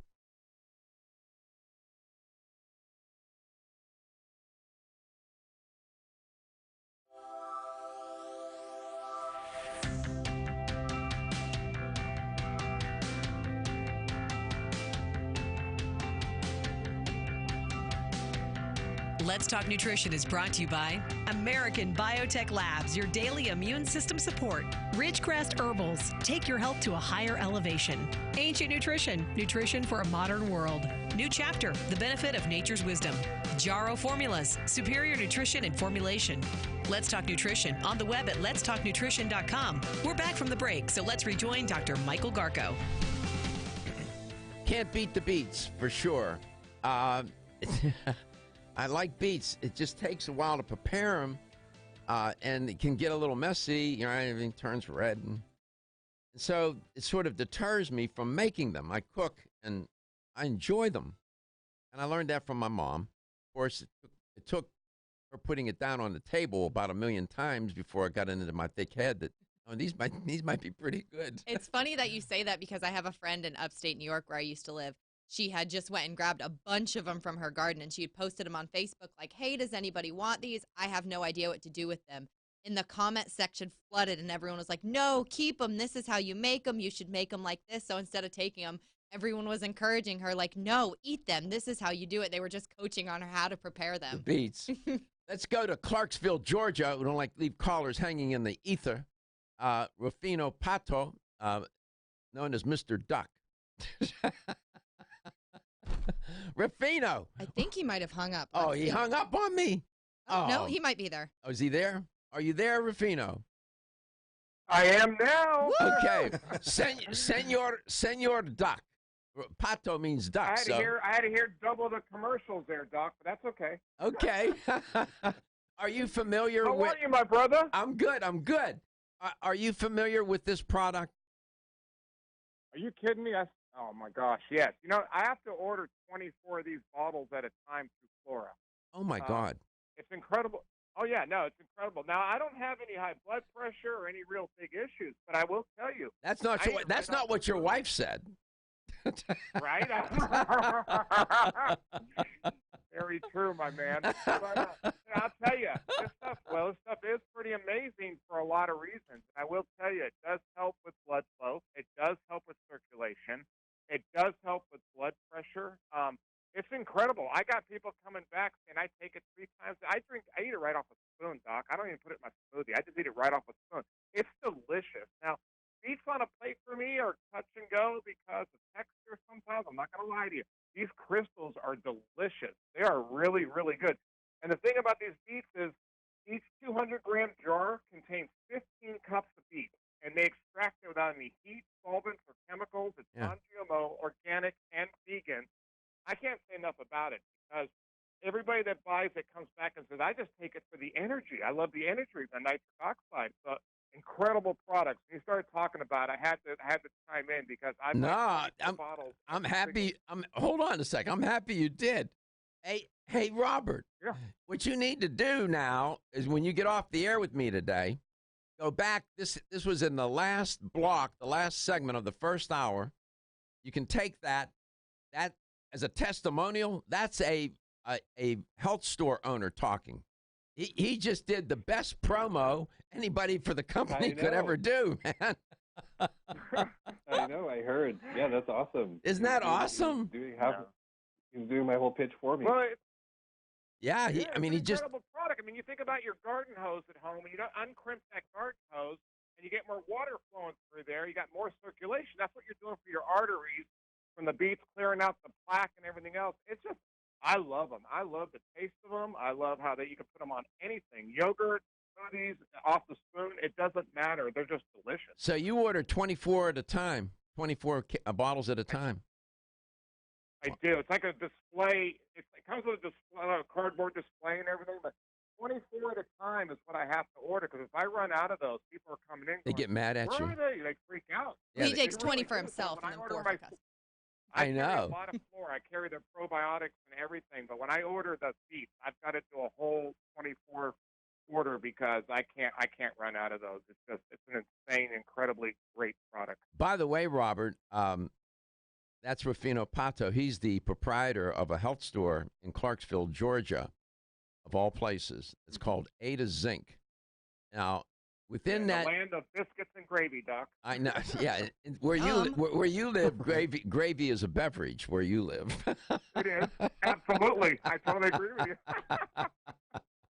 Let's Talk Nutrition is brought to you by American Biotech Labs, your daily immune system support. Ridgecrest Herbals, take your health to a higher elevation. Ancient Nutrition, nutrition for a modern world. New Chapter, the benefit of nature's wisdom. Jarrow Formulas, superior nutrition and formulation. Let's Talk Nutrition on the web at letstalknutrition.com. We're back from the break, so let's rejoin Dr. Michael Garko. can't beat the beets, for sure. I like beets. It just takes a while to prepare them, and it can get a little messy. You know, everything turns red. And so it sort of deters me from making them. I cook, and I enjoy them. And I learned that from my mom. Of course, it took her putting it down on the table about 1,000,000 times before it got into my thick head that, oh, these might be pretty good. It's funny that you say that because I have a friend in upstate New York where I used to live. She had just went and grabbed a bunch of them from her garden, and she had posted them on Facebook like, hey, does anybody want these? I have no idea what to do with them. In the comment section flooded, and everyone was like, no, keep them. This is how you make them. You should make them like this. So instead of taking them, everyone was encouraging her like, no, eat them. This is how you do it. They were just coaching on her how to prepare them. The beets. Let's go to Clarksville, Georgia. We don't like to leave callers hanging in the ether. Rufino Pato, known as Mr. Duck. Rufino. I think he might have hung up. Oh, he hung up on me. Oh, no, he might be there. Oh, is he there? Are you there, Rufino? I am now. Okay. Senor Duck. Pato means duck. I had to hear double the commercials there, Doc, but that's okay. Okay. Are you familiar How with... are you, my brother? I'm good. Are you familiar with this product? Are you kidding me? Oh, my gosh, yes. You know, I have to order 24 of these bottles at a time through Flora. Oh, my God. It's incredible. Oh, yeah, no, it's incredible. Now, I don't have any high blood pressure or any real big issues, but I will tell you. That's not what your wife said. Right? Very true, my man. But, I'll tell you, this stuff is pretty amazing for a lot of reasons. I will tell you, it does help with blood flow. It does help with circulation. It does help with blood pressure. It's incredible. I got people coming back saying I take it 3 times. I eat it right off a spoon, Doc. I don't even put it in my smoothie. I just eat it right off a spoon. It's delicious. Now, beets on a plate for me are touch and go because of texture sometimes. I'm not going to lie to you. These crystals are delicious. They are really, really good. And the thing about these beets is each 200-gram jar contains 15 cups of beets, and they extract it without any heat, solvents, or chemicals. It's non-GMO, organic, and vegan. I can't say enough about it because everybody that buys it comes back and says, I just take it for the energy. I love the energy, the nitric oxide. So incredible products. When you started talking about it, I had to chime in because I'm happy. Hold on a second. I'm happy you did. Hey, Hey, Robert, Yeah. what you need to do now is when you get off the air with me today, go back. This was in the last block, the last segment of the first hour. You can take that as a testimonial. That's a health store owner talking. He just did the best promo anybody for the company could ever do, man. I know. I heard. Yeah, that's awesome. Isn't that awesome? He's doing my whole pitch for me. Well, Yeah, it's I mean, an he just. incredible product. I mean, you think about your garden hose at home, and you don't uncrimp that garden hose, and you get more water flowing through there. You got more circulation. That's what you're doing for your arteries from the beets, clearing out the plaque and everything else. It's just, I love them. I love the taste of them. I love how you can put them on anything, yogurt, smoothies, off the spoon. It doesn't matter. They're just delicious. So you order 24 at a time, 24 bottles at a time. I do. It's like a display. It comes with a cardboard display and everything, but 24 at a time is what I have to order, because if I run out of those, people are coming in. They get mad at you. Where are they? They freak out. Yeah, he takes 20 for himself and then 4 for customers. I carry know. a lot of Flora. I carry their probiotics and everything, but when I order the beets, I've got to do a whole 24 order because I can't run out of those. It's an insane, incredibly great product. By the way, Robert, that's Rufino Pato. He's the proprietor of a health store in Clarksville, Georgia, of all places. It's called Ada Zinc. Now, within that, the land of biscuits and gravy, Doc. I know. Yeah, where you live, gravy is a beverage. Where you live, it is absolutely. I totally agree with you.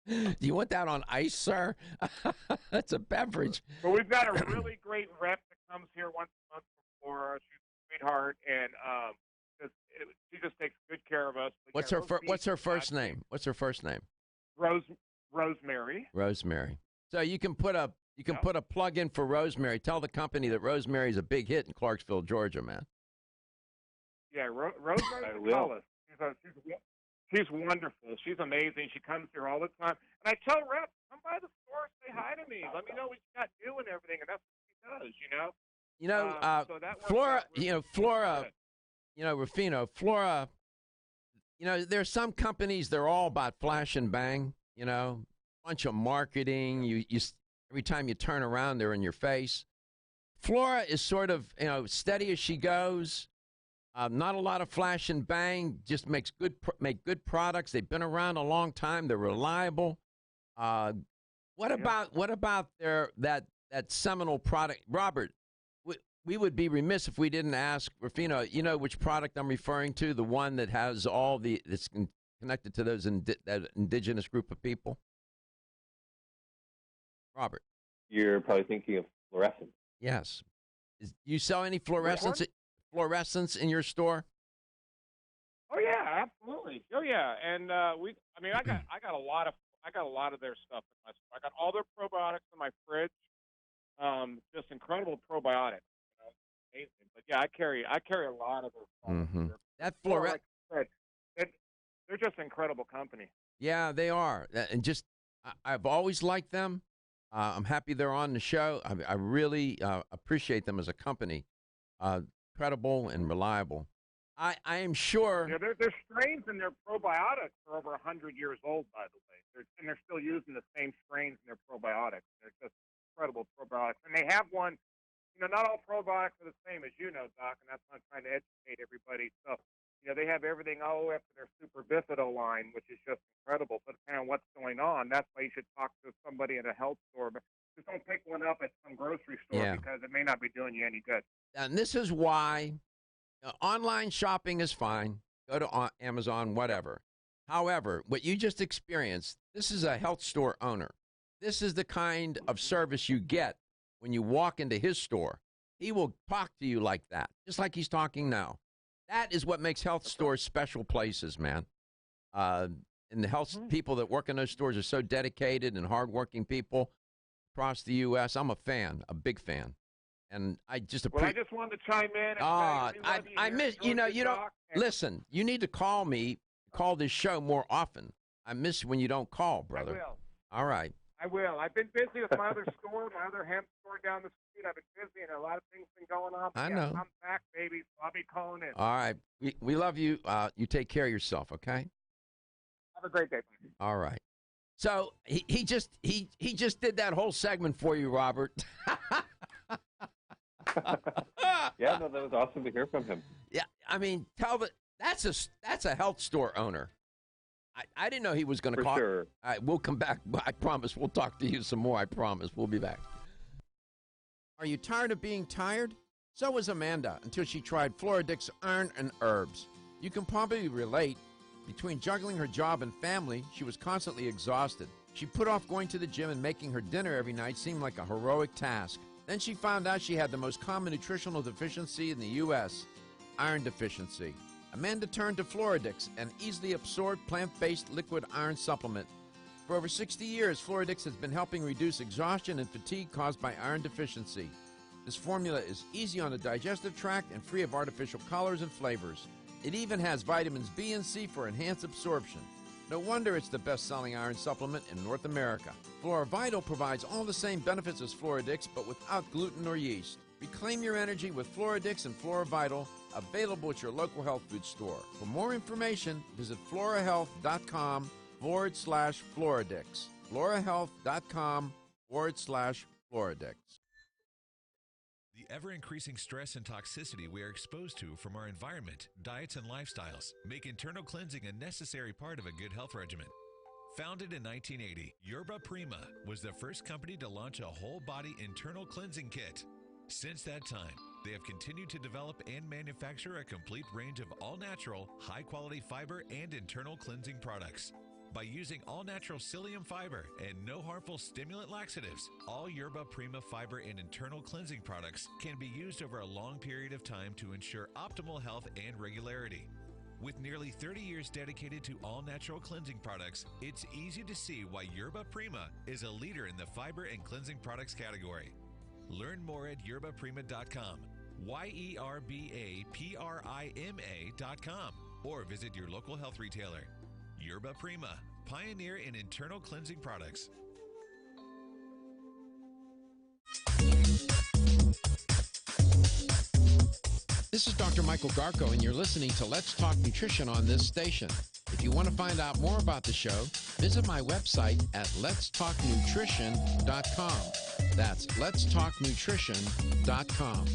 Do you want that on ice, sir? That's a beverage. But we've got a really great rep that comes here once a month from Flora. She's a sweetheart, and she just takes good care of us. What's her first name? What's her first name? Rosemary. Rosemary. So you can put a put a plug in for Rosemary. Tell the company that Rosemary's a big hit in Clarksville, Georgia, man. Yeah, Rosemary's call us. She's wonderful. She's amazing. She comes here all the time. And I tell reps, come by the store, say hi to me. Let me know what you got new and everything. And that's what she does, you know? So that Flora, really Flora, good. Rufino, Flora, there's some companies, they're all about flash and bang, bunch of marketing. You every time you turn around, they're in your face. Flora is sort of, steady as she goes. Not a lot of flash and bang. Just make good products. They've been around a long time. They're reliable. What about that seminal product, Robert? We would be remiss if we didn't ask Rufino. You know which product I'm referring to? The one that has that's connected to that indigenous group of people. Robert, you're probably thinking of fluorescent. Yes. Do you sell any fluorescence in your store? Oh yeah, absolutely. Oh yeah, and I got a lot of their stuff in my store. I got all their probiotics in my fridge. Just incredible probiotics. Amazing. But yeah, I carry a lot of their stuff. Mm-hmm. That like I said, they're just an incredible company. Yeah, they are, and I've always liked them. I'm happy they're on the show. I really appreciate them as a company. Credible and reliable. I am sure. Yeah, their strains and their probiotics are over 100 years old, by the way. They're still using the same strains in their probiotics. They're just incredible probiotics. And they have one, not all probiotics are the same, as you know, Doc, and that's why I'm trying to educate everybody. So, they have everything all the way up to their Super Bifido line, which is just incredible. But depending on what's going on, that's why you should talk to somebody at a health store. But just don't pick one up at some grocery store because it may not be doing you any good. And this is why online shopping is fine. Go to Amazon, whatever. However, what you just experienced, this is a health store owner. This is the kind of service you get when you walk into his store. He will talk to you like that, just like he's talking now. That is what makes health stores special places, man. And the health people that work in those stores are so dedicated and hardworking people across the U.S. I'm a fan, a big fan. And I just appreciate. Well, I just wanted to chime in. I miss, you don't, listen, you need to call me, call this show more often. I miss when you don't call, brother. I will. All right. I will. I've been busy with my other store, my other hemp store down the street. I've been busy, and a lot of things been going on. I know. I'm back, baby, so I'll be calling in. All right. We love you. You take care of yourself, okay? Have a great day. All right. So he just did that whole segment for you, Robert. Yeah, no, that was awesome to hear from him. Yeah, I mean, that's a health store owner. I didn't know he was going to call. Sure. All right, we'll come back. I promise. We'll talk to you some more. I promise. We'll be back. Are you tired of being tired? So was Amanda until she tried Floridix Iron and Herbs. You can probably relate. Between juggling her job and family, she was constantly exhausted. She put off going to the gym and making her dinner every night seemed like a heroic task. Then she found out she had the most common nutritional deficiency in the U.S., iron deficiency. Amanda turned to Floridix, an easily absorbed plant-based liquid iron supplement. For over 60 years, Floridix has been helping reduce exhaustion and fatigue caused by iron deficiency. This formula is easy on the digestive tract and free of artificial colors and flavors. It even has vitamins B and C for enhanced absorption. No wonder it's the best-selling iron supplement in North America. Flora Vital provides all the same benefits as Floridix, but without gluten or yeast. Reclaim your energy with Floridix and Flora Vital, available at your local health food store. For more information, visit florahealth.com/Floridix. florahealth.com/Floridix. The ever-increasing stress and toxicity we are exposed to from our environment, diets, and lifestyles make internal cleansing a necessary part of a good health regimen. Founded in 1980, Yerba Prima was the first company to launch a whole-body internal cleansing kit. Since that time, they have continued to develop and manufacture a complete range of all-natural, high-quality fiber and internal cleansing products. By using all-natural psyllium fiber and no harmful stimulant laxatives, all Yerba Prima fiber and internal cleansing products can be used over a long period of time to ensure optimal health and regularity. With nearly 30 years dedicated to all-natural cleansing products, it's easy to see why Yerba Prima is a leader in the fiber and cleansing products category. Learn more at yerbaprima.com, YERBAPRIMA.com, or visit your local health retailer. Yerba Prima, pioneer in internal cleansing products. This is Dr. Michael Garko, and you're listening to Let's Talk Nutrition on this station. If you want to find out more about the show, visit my website at letstalknutrition.com. That's letstalknutrition.com.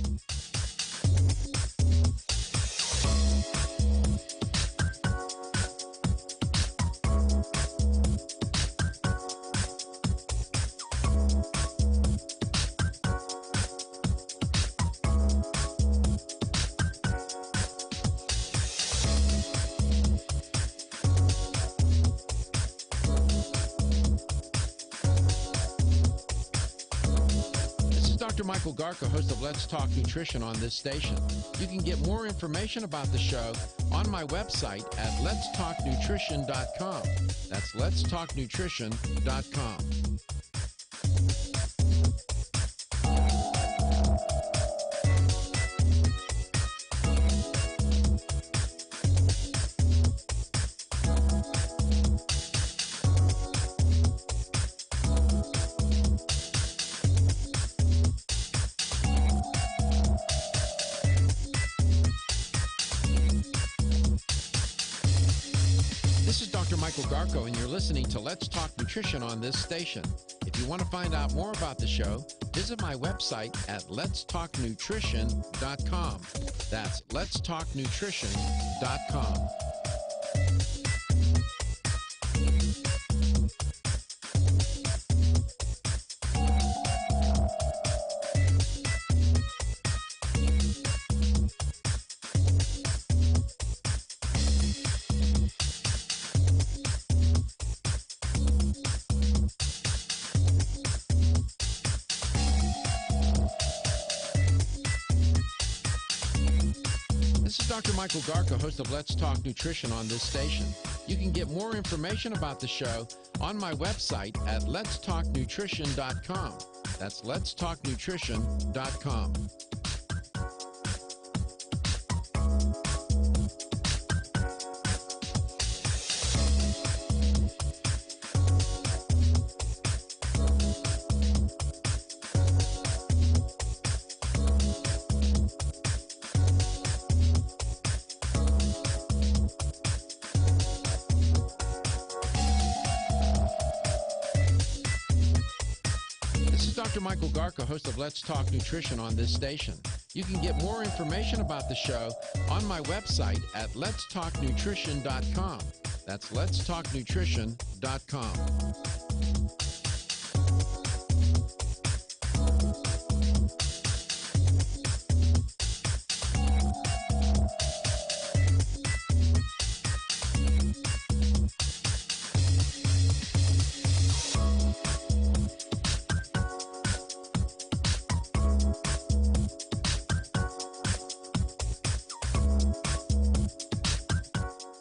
Dr. Michael Garko, host of Let's Talk Nutrition on this station. You can get more information about the show on my website at letstalknutrition.com. That's letstalknutrition.com. Michael Garko, and you're listening to Let's Talk Nutrition on this station. If you want to find out more about the show, visit my website at letstalknutrition.com. That's letstalknutrition.com. Dr. Michael Garko, host of Let's Talk Nutrition on this station. You can get more information about the show on my website at letstalknutrition.com. That's letstalknutrition.com. Dr. Michael Garka, host of Let's Talk Nutrition on this station. You can get more information about the show on my website at letstalknutrition.com. That's letstalknutrition.com.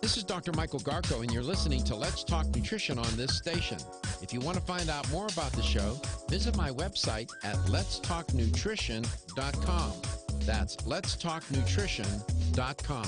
This is Dr. Michael Garko, and you're listening to Let's Talk Nutrition on this station. If you want to find out more about the show, visit my website at letstalknutrition.com. That's letstalknutrition.com.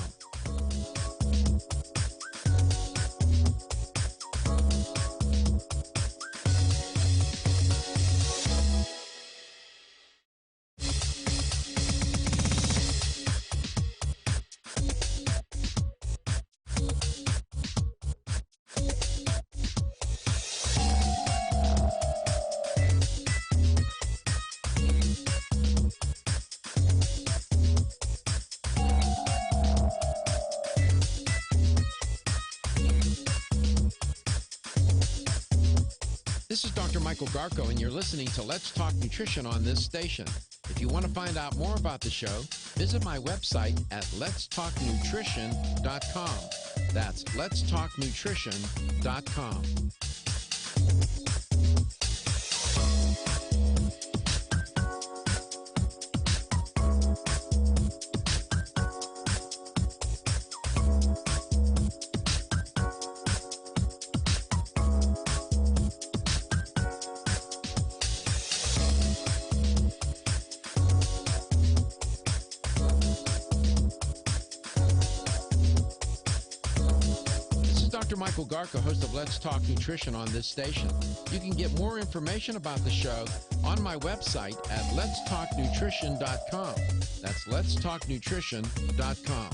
This is Dr. Michael Garko, and you're listening to Let's Talk Nutrition on this station. If you want to find out more about the show, visit my website at letstalknutrition.com. That's letstalknutrition.com. Dr. Michael Garka, host of Let's Talk Nutrition on this station. You can get more information about the show on my website at letstalknutrition.com. That's letstalknutrition.com.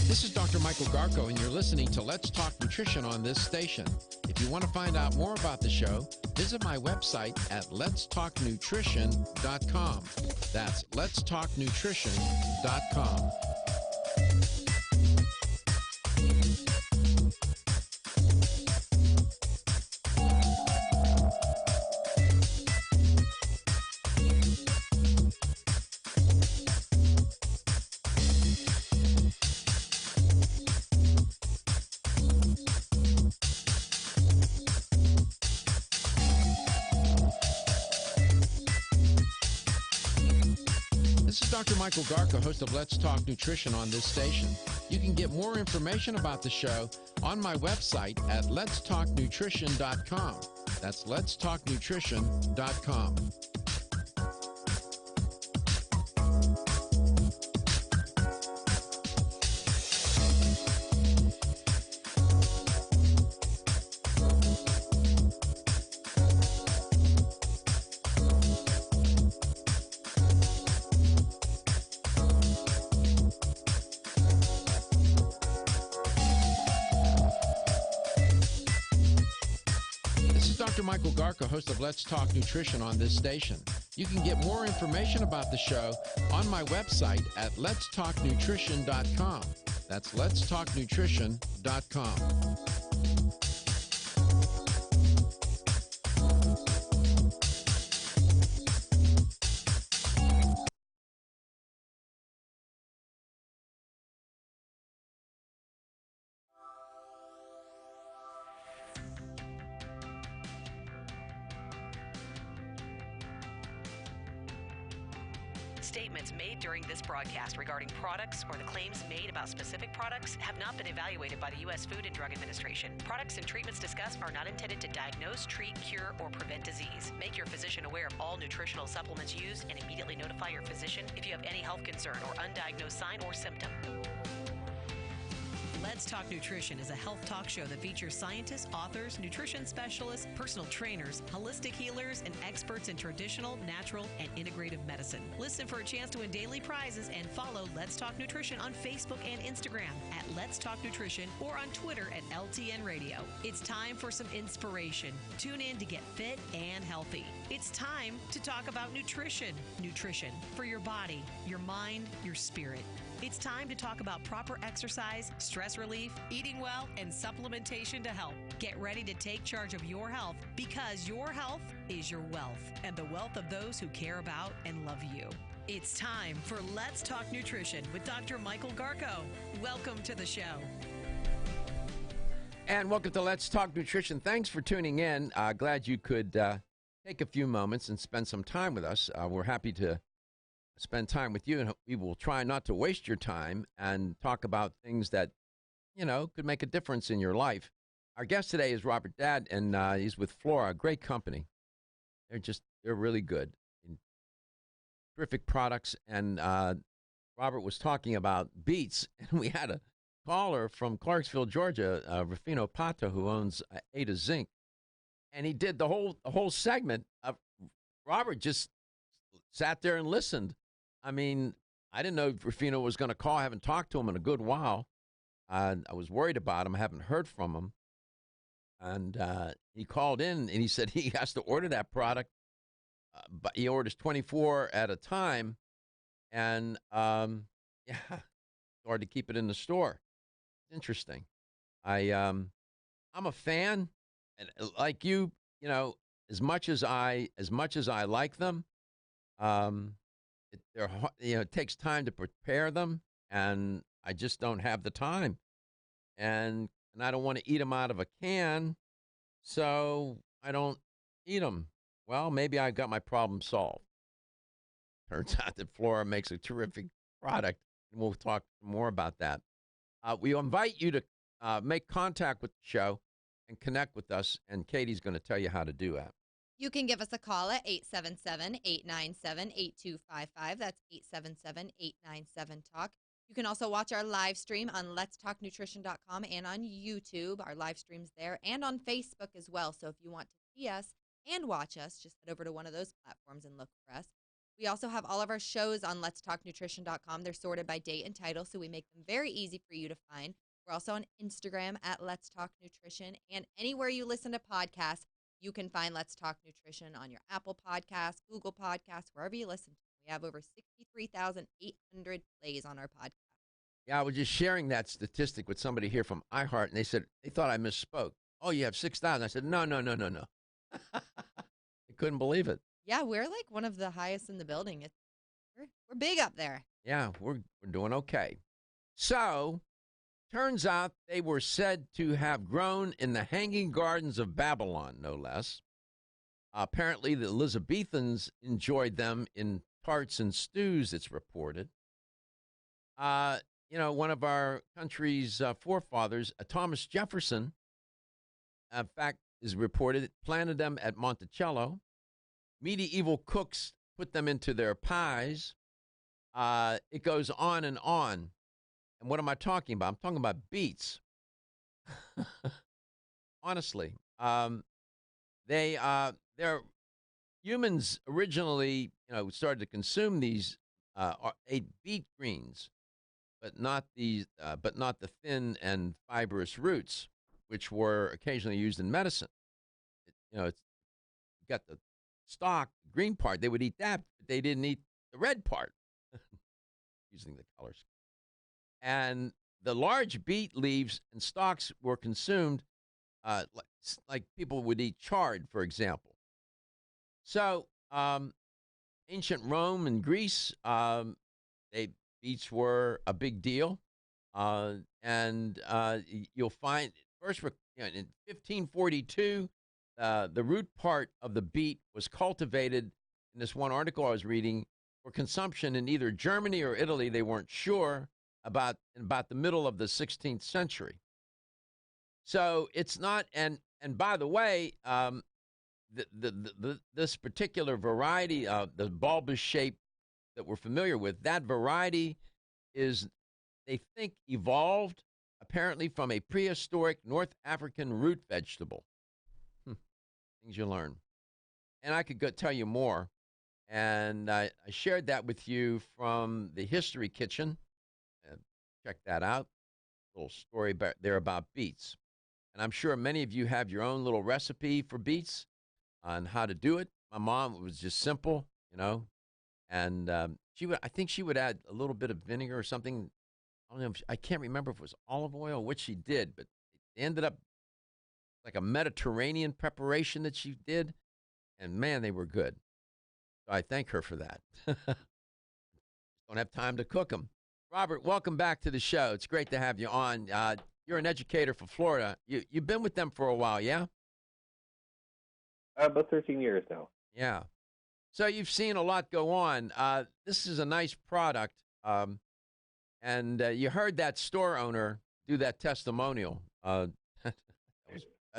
This is Dr. Michael Garko, and you're listening to Let's Talk Nutrition on this station. If you want to find out more about the show, visit my website at letstalknutrition.com. That's letstalknutrition.com. This is Dr. Michael Garka, host of Let's Talk Nutrition on this station. You can get more information about the show on my website at letstalknutrition.com. That's letstalknutrition.com. Dr. Michael Garka, host of Let's Talk Nutrition on this station. You can get more information about the show on my website at letstalknutrition.com. That's letstalknutrition.com. Statements made during this broadcast regarding products or the claims made about specific products have not been evaluated by the U.S. Food and Drug Administration. Products and treatments discussed are not intended to diagnose, treat, cure, or prevent disease. Make your physician aware of all nutritional supplements used and immediately notify your physician if you have any health concern or undiagnosed sign or symptom. Let's Talk Nutrition is a health talk show that features scientists, authors, nutrition specialists, personal trainers, holistic healers, and experts in traditional, natural, and integrative medicine. Listen for a chance to win daily prizes and follow Let's Talk Nutrition on Facebook and Instagram at Let's Talk Nutrition or on Twitter at LTN Radio. It's time for some inspiration. Tune in to get fit and healthy. It's time to talk about nutrition. Nutrition for your body, your mind, your spirit. It's time to talk about proper exercise, stress relief, eating well, and supplementation to help. Get ready to take charge of your health because your health is your wealth and the wealth of those who care about and love you. It's time for Let's Talk Nutrition with Dr. Michael Garko. Welcome to the show. And welcome to Let's Talk Nutrition. Thanks for tuning in. Glad you could take a few moments and spend some time with us. We're happy to spend time with you, and we will try not to waste your time and talk about things that, you know, could make a difference in your life. Our guest today is Robert Dadd, and he's with Flora, great company. They're really good. Terrific products, and Robert was talking about beets, and we had a caller from Clarksville, Georgia, Rufino Pato, who owns Ada Zinc, and he did the whole segment of Robert just sat there and listened. I mean, I didn't know Rufino was going to call. I haven't talked to him in a good while. I was worried about him. I haven't heard from him. And he called in, and he said he has to order that product, but he orders 24 at a time. And, yeah, it's hard to keep it in the store. It's interesting. I'm a fan, and like you know, as much as I like them, it takes time to prepare them, and I just don't have the time, and I don't want to eat them out of a can, so I don't eat them. Well, maybe I got my problem solved. Turns out that Flora makes a terrific product, and we'll talk more about that. We invite you to make contact with the show and connect with us, and Katie's going to tell you how to do that. You can give us a call at 877-897-8255. That's 877-897-TALK. You can also watch our live stream on letstalknutrition.com and on YouTube. Our live stream's there, and on Facebook as well. So if you want to see us and watch us, just head over to one of those platforms and look for us. We also have all of our shows on letstalknutrition.com. They're sorted by date and title, so we make them very easy for you to find. We're also on Instagram at Let's Talk Nutrition, and anywhere you listen to podcasts, you can find Let's Talk Nutrition on your Apple Podcasts, Google Podcasts, wherever you listen to. We have over 63,800 plays on our podcast. Yeah, I was just sharing that statistic with somebody here from iHeart, and they said they thought I misspoke. Oh, you have 6,000. I said, no. I couldn't believe it. Yeah, we're like one of the highest in the building. We're big up there. Yeah, we're doing okay. So, turns out they were said to have grown in the Hanging Gardens of Babylon, no less. Apparently, the Elizabethans enjoyed them in tarts and stews, it's reported. One of our country's forefathers, Thomas Jefferson, in fact, is reported, planted them at Monticello. Medieval cooks put them into their pies. It goes on and on. And what am I talking about? I'm talking about beets. Honestly, they're humans originally, started to consume these, ate beet greens, but not the thin and fibrous roots, which were occasionally used in medicine. It's got the stalk, the green part. They would eat that, but they didn't eat the red part, using the colors. And the large beet leaves and stalks were consumed like people would eat chard, for example. So, ancient Rome and Greece, beets were a big deal. And you'll find, first, in 1542, the root part of the beet was cultivated. In this one article I was reading, for consumption in either Germany or Italy. They weren't sure about the middle of the 16th century. So it's not, and by the way, this particular variety, the bulbous shape that we're familiar with, that variety is, they think, evolved apparently from a prehistoric North African root vegetable. Things you learn. And I could go tell you more. And I shared that with you from the History Kitchen. Check that out. Little story there about beets. And I'm sure many of you have your own little recipe for beets on how to do it. My mom, it was just simple, and I think she would add a little bit of vinegar or something. I don't know. I can't remember if it was olive oil or what she did, but it ended up like a Mediterranean preparation that she did. And man, they were good. So I thank her for that. Don't have time to cook them. Robert, welcome back to the show. It's great to have you on. You're an educator for Florida. You've been with them for a while, yeah? About 13 years now. Yeah. So you've seen a lot go on. This is a nice product. And you heard that store owner do that testimonial. That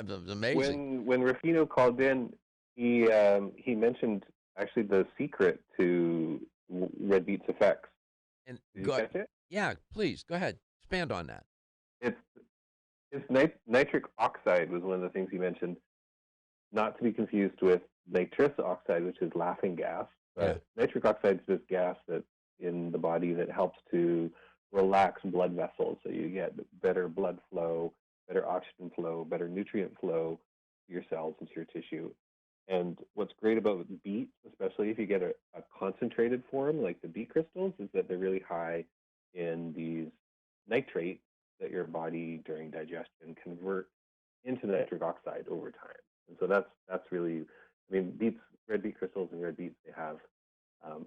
was amazing. When Rufino called in, he mentioned actually the secret to red beets effects. And Did you catch it? Yeah, please go ahead. Expand on that. It's nitric oxide was one of the things he mentioned. Not to be confused with nitrous oxide, which is laughing gas. But nitric oxide is this gas that in the body that helps to relax blood vessels, so you get better blood flow, better oxygen flow, better nutrient flow to your cells and to your tissue. And what's great about beets, especially if you get a concentrated form like the beet crystals, is that they're really high in these nitrates that your body during digestion convert into nitric oxide over time. And so that's really, beets, red beet crystals and red beets, they have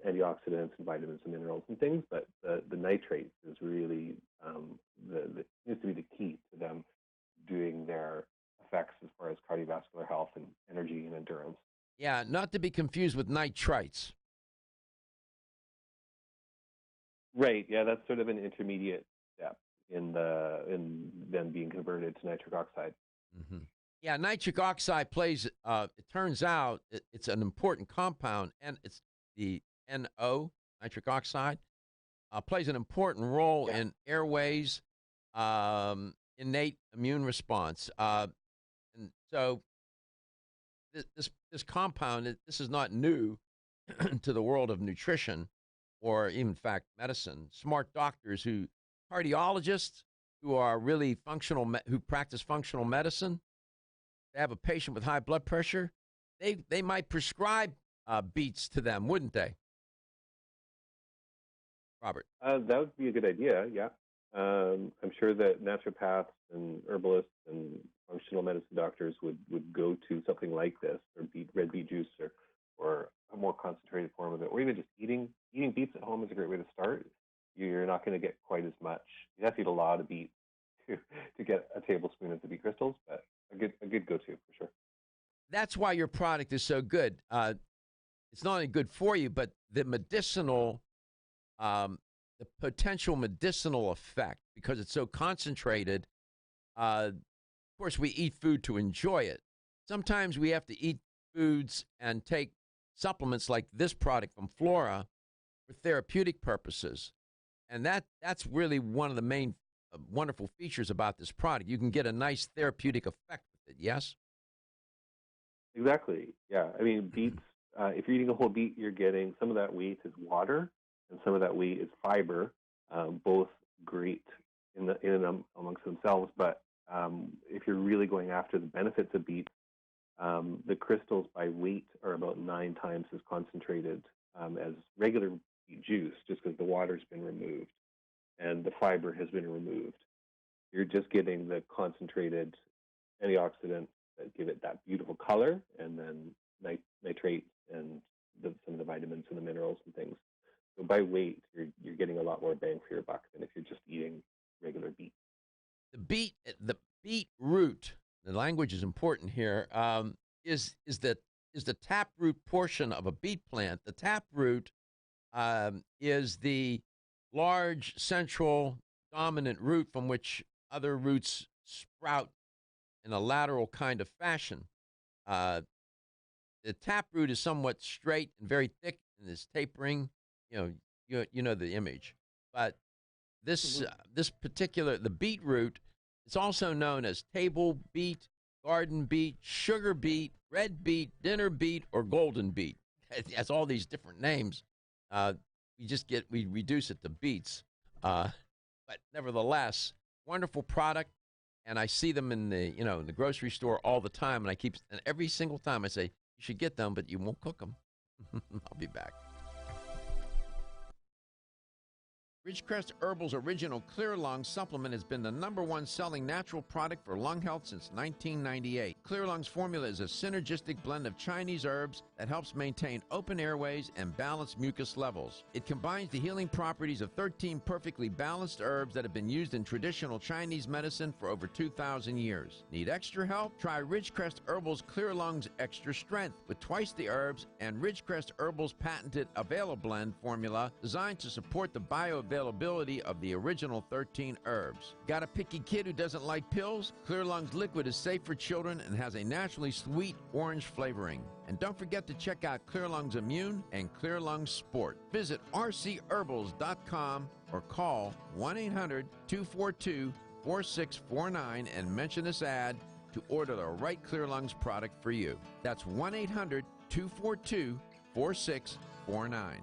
antioxidants and vitamins and minerals and things, but the nitrates is really seems to be the key to them doing their effects as far as cardiovascular health and energy and endurance. Yeah, not to be confused with nitrites. Right. Yeah, that's sort of an intermediate step in them being converted to nitric oxide. Mm-hmm. Yeah, nitric oxide plays. It turns out it's an important compound, and it's the NO, nitric oxide, plays an important role in airways, innate immune response. And so this compound, this is not new to the world of nutrition or even, in fact, medicine. Smart doctors cardiologists who are really who practice functional medicine, they have a patient with high blood pressure, they might prescribe beets to them, wouldn't they? Robert? That would be a good idea, yeah. I'm sure that naturopaths and herbalists and functional medicine doctors would go to something like this, or red beet juice, or a more concentrated form of it, or even just eating beets at home is a great way to start. You're not going to get quite as much. You have to eat a lot of beets to get a tablespoon of the beet crystals, but a good go-to for sure. That's why your product is so good. It's not only good for you, but the potential medicinal effect, because it's so concentrated. Of course, we eat food to enjoy it. Sometimes we have to eat foods and take supplements like this product from Flora for therapeutic purposes. And that's really one of the main wonderful features about this product. You can get a nice therapeutic effect with it, yes? Exactly, yeah. Beets, if you're eating a whole beet, you're getting some of that wheat is water, and some of that wheat is fiber, both great in amongst themselves. But if you're really going after the benefits of beets, the crystals by weight are about 9 times as concentrated as regular beet juice, just because the water's been removed and the fiber has been removed. You're just getting the concentrated antioxidants that give it that beautiful color, and then nitrates and some of the vitamins and the minerals and things. So by weight, you're getting a lot more bang for your buck than if you're just eating regular beet. The beet root. The language is important here. Is the taproot portion of a beet plant. The taproot is the large central dominant root from which other roots sprout in a lateral kind of fashion. The taproot is somewhat straight and very thick and is tapering. You know the image. But this this particular the beet root is also known as table beet, garden beet, sugar beet, red beet, dinner beet, or golden beet. It has all these different names. We reduce it to beets. But nevertheless, wonderful product. And I see them in the grocery store all the time. And every single time I say, you should get them, but you won't cook them. I'll be back. Ridgecrest Herbal's original Clear Lung supplement has been the #1 selling natural product for lung health since 1998. Clear Lung's formula is a synergistic blend of Chinese herbs that helps maintain open airways and balance mucus levels. It combines the healing properties of 13 perfectly balanced herbs that have been used in traditional Chinese medicine for over 2,000 years. Need extra help? Try Ridgecrest Herbal's Clear Lung's Extra Strength with twice the herbs and Ridgecrest Herbal's patented Avail-Blend formula designed to support the bioavailability of the original 13 herbs. Got a picky kid who doesn't like pills? Clear Lungs Liquid is safe for children and has a naturally sweet orange flavoring. And don't forget to check out Clear Lungs Immune and Clear Lungs Sport. Visit rcherbals.com or call 1-800-242-4649 and mention this ad to order the right Clear Lungs product for you. That's 1-800-242-4649.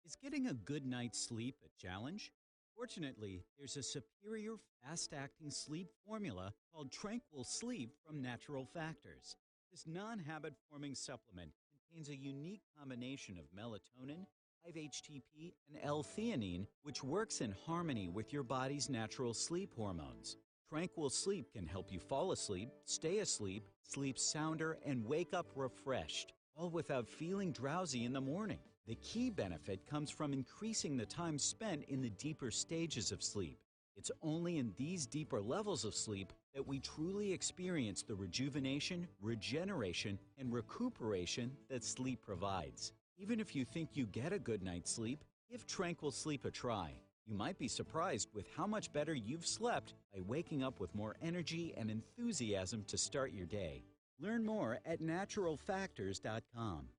Is getting a good night's sleep a challenge? Fortunately, there's a superior fast-acting sleep formula called Tranquil Sleep from Natural Factors. This non-habit-forming supplement contains a unique combination of melatonin, 5-HTP, and L-theanine, which works in harmony with your body's natural sleep hormones. Tranquil Sleep can help you fall asleep, stay asleep, sleep sounder, and wake up refreshed, all without feeling drowsy in the morning. The key benefit comes from increasing the time spent in the deeper stages of sleep. It's only in these deeper levels of sleep that we truly experience the rejuvenation, regeneration, and recuperation that sleep provides. Even if you think you get a good night's sleep, give Tranquil Sleep a try. You might be surprised with how much better you've slept by waking up with more energy and enthusiasm to start your day. Learn more at naturalfactors.com.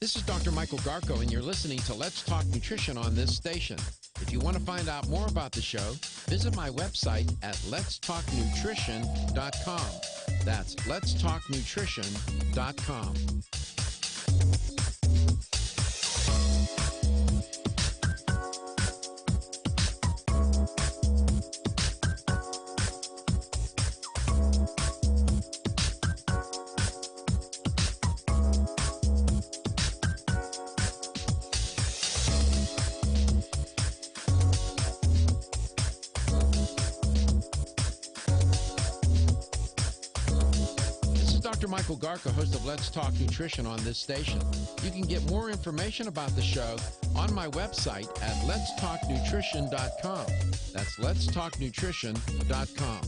This is Dr. Michael Garko, and you're listening to Let's Talk Nutrition on this station. If you want to find out more about the show, visit my website at letstalknutrition.com. That's letstalknutrition.com. Dr. Michael Garko, host of Let's Talk Nutrition on this station. You can get more information about the show on my website at letstalknutrition.com. That's letstalknutrition.com.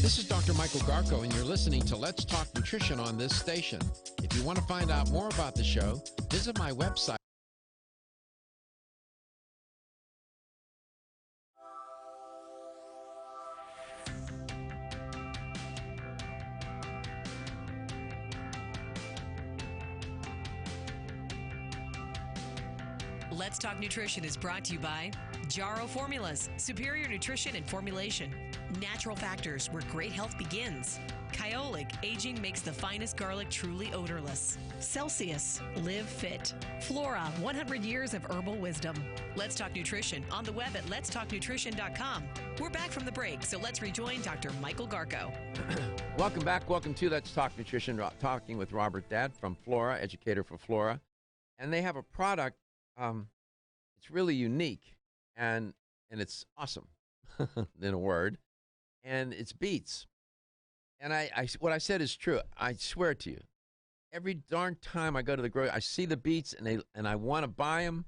This is Dr. Michael Garko, and you're listening to Let's Talk Nutrition on this station. If you want to find out more about the show, visit my website. Let's Talk Nutrition is brought to you by Jarro Formulas, superior nutrition and formulation. Natural Factors, where great health begins. Kyolic, aging makes the finest garlic truly odorless. Celsius, live fit. Flora, 100 years of herbal wisdom. Let's Talk Nutrition on the web at letstalknutrition.com. We're back from the break, so let's rejoin Dr. Michael Garko. Welcome back. Welcome to Let's Talk Nutrition, talking with Robert Dad from Flora, educator for Flora. And they have a product, it's really unique, and it's awesome, in a word, and it's beets. And what I said is true. I swear to you, every darn time I go to the grocery, I see the beets, and I want to buy them,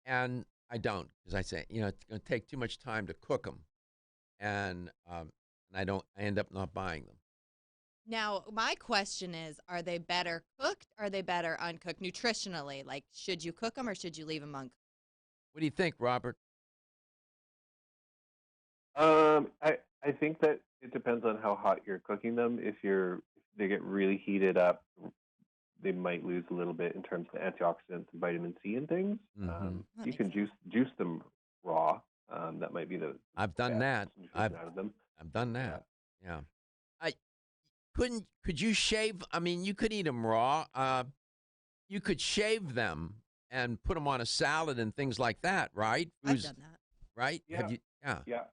and I don't, because I say, it's going to take too much time to cook them, and I end up not buying them. Now, my question is, are they better cooked? Or are they better uncooked nutritionally? Like, should you cook them or should you leave them uncooked? What do you think, Robert? I think that it depends on how hot you're cooking them. If they get really heated up, they might lose a little bit in terms of antioxidants and vitamin C and things. You can juice them raw. That might be the I've done that. Out of them. I've done that. Yeah. Could you shave? I mean, you could eat them raw. You could shave them and put them on a salad and things like that, right? I've done that. Right? Yeah. Have you? Yeah.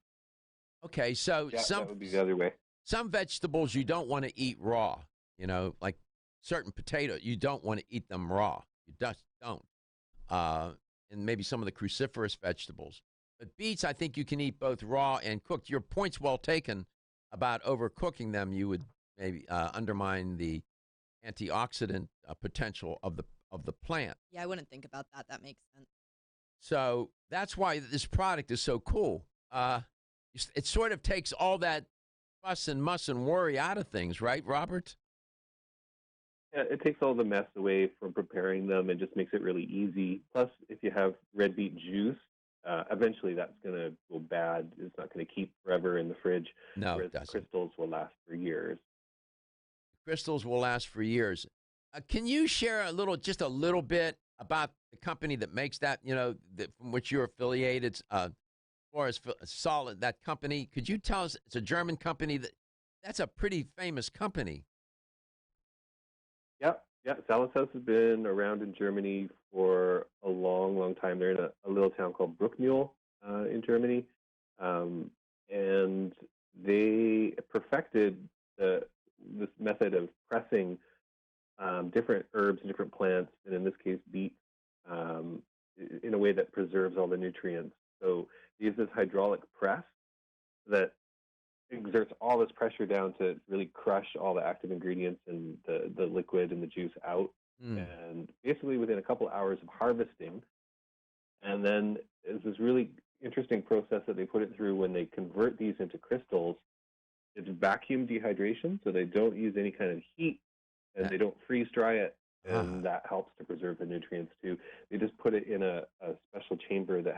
Okay, so that would be the other way. Some vegetables you don't want to eat raw. Like certain potatoes, you don't want to eat them raw. You just don't. And maybe some of the cruciferous vegetables. But beets, I think you can eat both raw and cooked. Your point's well taken about overcooking them. You would maybe undermine the antioxidant potential of the plant. Yeah, I wouldn't think about that. That makes sense. So that's why this product is so cool. It sort of takes all that fuss and muss and worry out of things, right, Robert? Yeah, it takes all the mess away from preparing them and just makes it really easy. Plus, if you have red beet juice, eventually that's going to go bad. It's not going to keep forever in the fridge. No, whereas it doesn't. Crystals will last for years. Crystals will last for years. Can you share just a little bit about the company that makes that, from which you're affiliated, Flora's Solid, that company? Could you tell us, it's a German company, that's a pretty famous company. Yeah. Salzhaus has been around in Germany for a long, long time. They're in a little town called Bruckmühl in Germany. And they perfected this method of pressing different herbs and different plants, and in this case, beets, in a way that preserves all the nutrients. So they use this hydraulic press that exerts all this pressure down to really crush all the active ingredients and the liquid and the juice out. And basically within a couple hours of harvesting, and then there's this really interesting process that they put it through when they convert these into crystals. It's vacuum dehydration, so they don't use any kind of heat, and they don't freeze dry it, and that helps to preserve the nutrients too. They just put it in a special chamber that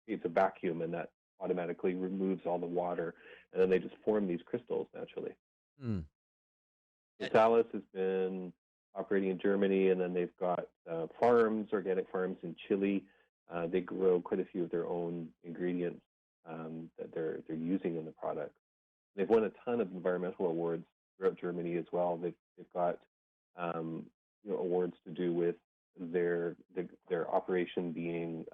creates a vacuum, and that automatically removes all the water, and then they just form these crystals naturally. Salas has been operating in Germany, and then they've got organic farms in Chile. They grow quite a few of their own ingredients that they're using in the product. They've won a ton of environmental awards throughout Germany as well. They've got awards to do with their operation being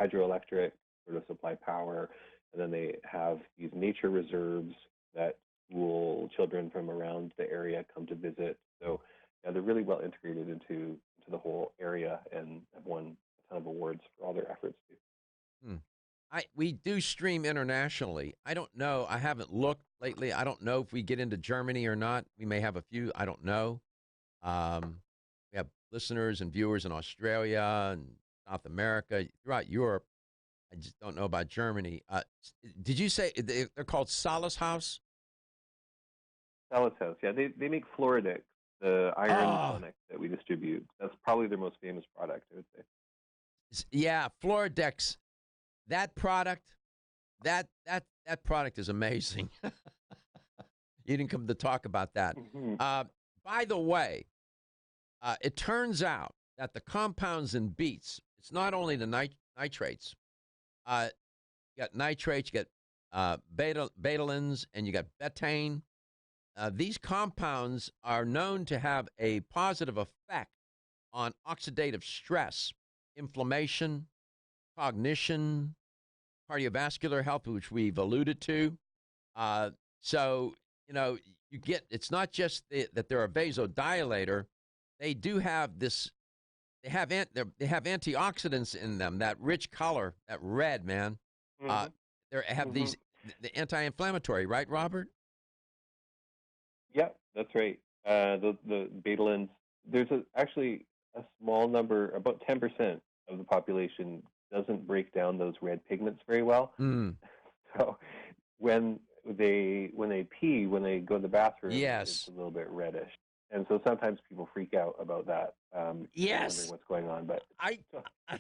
hydroelectric, sort of supply power, and then they have these nature reserves that school children from around the area come to visit. So yeah, they're really well integrated into the whole area and have won a ton of awards for all their efforts too. We do stream internationally. I don't know. I haven't looked lately. I don't know if we get into Germany or not. We may have a few. I don't know. We have listeners and viewers in Australia and South America, throughout Europe. I just don't know about Germany. Did you say they're called Salzhaus? Salzhaus, yeah. They make Floradix, the iron tonic that we distribute. That's probably their most famous product, I would say. Yeah, Floradix. That product, that product is amazing. You didn't come to talk about that. By the way, it turns out that the compounds in beets, it's not only the nitrates. You got nitrates, you got betalains, and you got betaine. These compounds are known to have a positive effect on oxidative stress, inflammation, cognition, cardiovascular health, which we've alluded to. So, you get, it's not just that they're a vasodilator. They do have this, they have antioxidants in them, that rich color, that red, man. Mm-hmm. They have these, the anti-inflammatory, right, Robert? Yeah, that's right. The betalins, there's actually a small number, about 10% of the population doesn't break down those red pigments very well. So when they pee, when they go to the bathroom, it's a little bit reddish. And so sometimes people freak out about that. Yes. Wondering what's going on, but I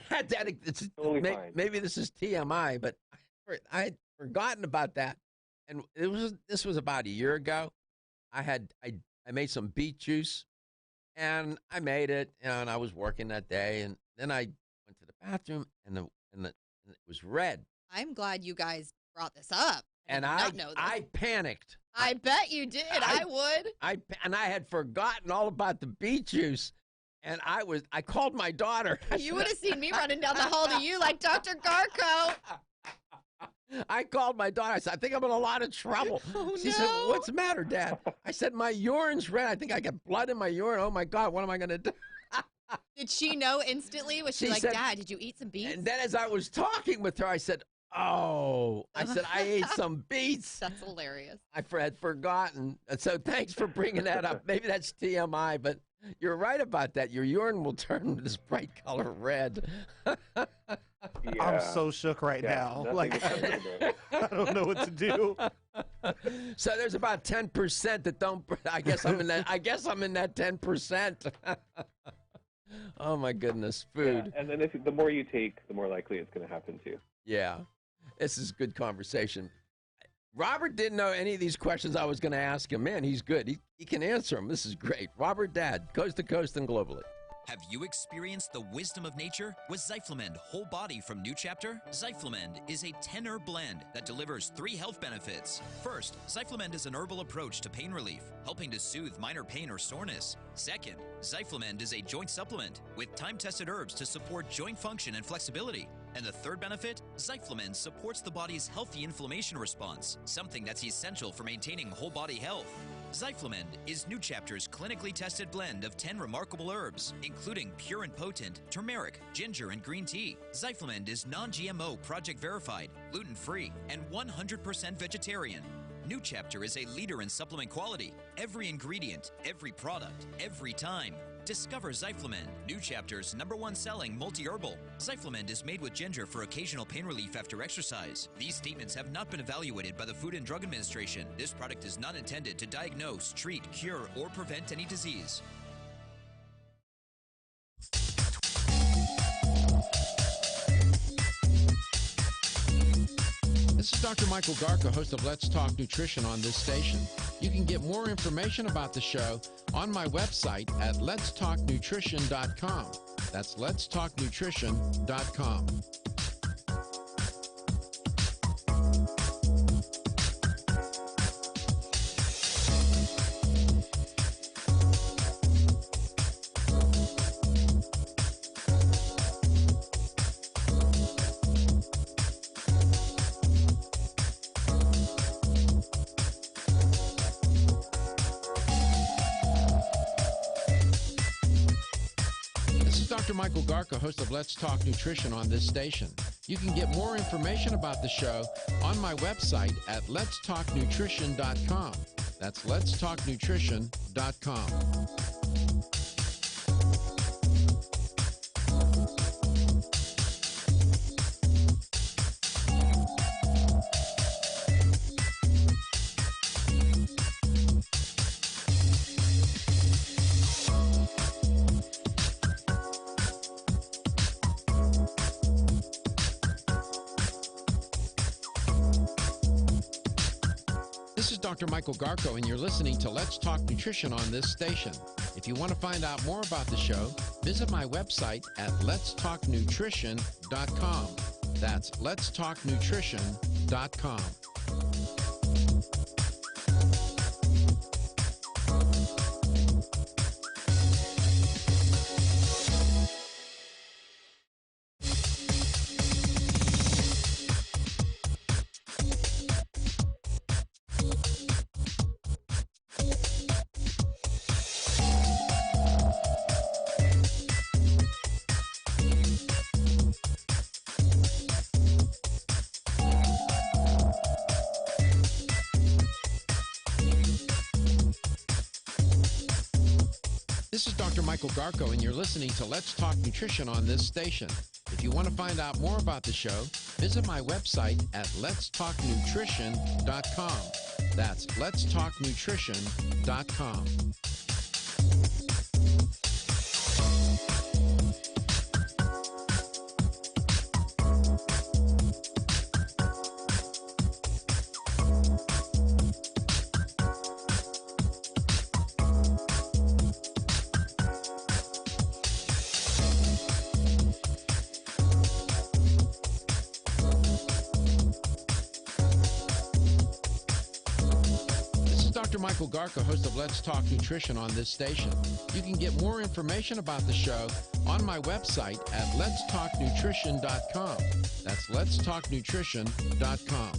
had that. It's totally fine. Maybe this is TMI, but I had forgotten about that. And this was about a year ago. I made some beet juice, and I made it, and I was working that day, and then I went to the bathroom, and it was red. I'm glad you guys brought this up. I panicked. I bet you did. I would. I had forgotten all about the beet juice, and I called my daughter. You would have seen me running down the hall to you like Dr. Garko. I called my daughter. I said, I think I'm in a lot of trouble. She said, what's the matter, Dad? I said, my urine's red. I think I got blood in my urine. Oh, my God, what am I going to do? Did she know instantly? Was she like, said, Dad, did you eat some beets? And then as I was talking with her, I said, I ate some beets. That's hilarious. I had forgotten. So thanks for bringing that up. Maybe that's TMI, but you're right about that. Your urine will turn this bright color red. Yeah. I'm so shook right now. Like, I don't know what to do. So there's about 10% that don't. I guess I'm in that 10%. Oh my goodness, food. Yeah, and then the more you take, the more likely it's going to happen too. Yeah, this is good conversation. Robert didn't know any of these questions I was going to ask him. Man, he's good. He can answer them. This is great. Robert Dad, coast to coast and globally. Have you experienced the wisdom of nature with Zyflamend Whole Body from New Chapter? Zyflamend is a 10-herb blend that delivers 3 health benefits. First, Zyflamend is an herbal approach to pain relief, helping to soothe minor pain or soreness. Second, Zyflamend is a joint supplement with time-tested herbs to support joint function and flexibility. And the third benefit, Zyflamend supports the body's healthy inflammation response, something that's essential for maintaining whole body health. Zyflamend is New Chapter's clinically tested blend of 10 remarkable herbs, including pure and potent turmeric, ginger, and green tea. Zyflamend is non-GMO, project verified, gluten-free, and 100% vegetarian. New Chapter is a leader in supplement quality. Every ingredient, every product, every time. Discover Zyflamend, New Chapter's #1 selling multi-herbal. Zyflamend is made with ginger for occasional pain relief after exercise. These statements have not been evaluated by the Food and Drug Administration. This product is not intended to diagnose, treat, cure, or prevent any disease. This is Dr. Michael Garko, host of Let's Talk Nutrition on this station. You can get more information about the show on my website at letstalknutrition.com. That's letstalknutrition.com. Dr. Michael Garko, host of Let's Talk Nutrition on this station. You can get more information about the show on my website at letstalknutrition.com. That's letstalknutrition.com. This is Dr. Michael Garko, and you're listening to Let's Talk Nutrition on this station. If you want to find out more about the show, visit my website at letstalknutrition.com. That's letstalknutrition.com. This is Dr. Michael Garko, and you're listening to Let's Talk Nutrition on this station. If you want to find out more about the show, visit my website at letstalknutrition.com. That's letstalknutrition.com. Dr. Michael Garko, host of Let's Talk Nutrition on this station. You can get more information about the show on my website at letstalknutrition.com. That's letstalknutrition.com.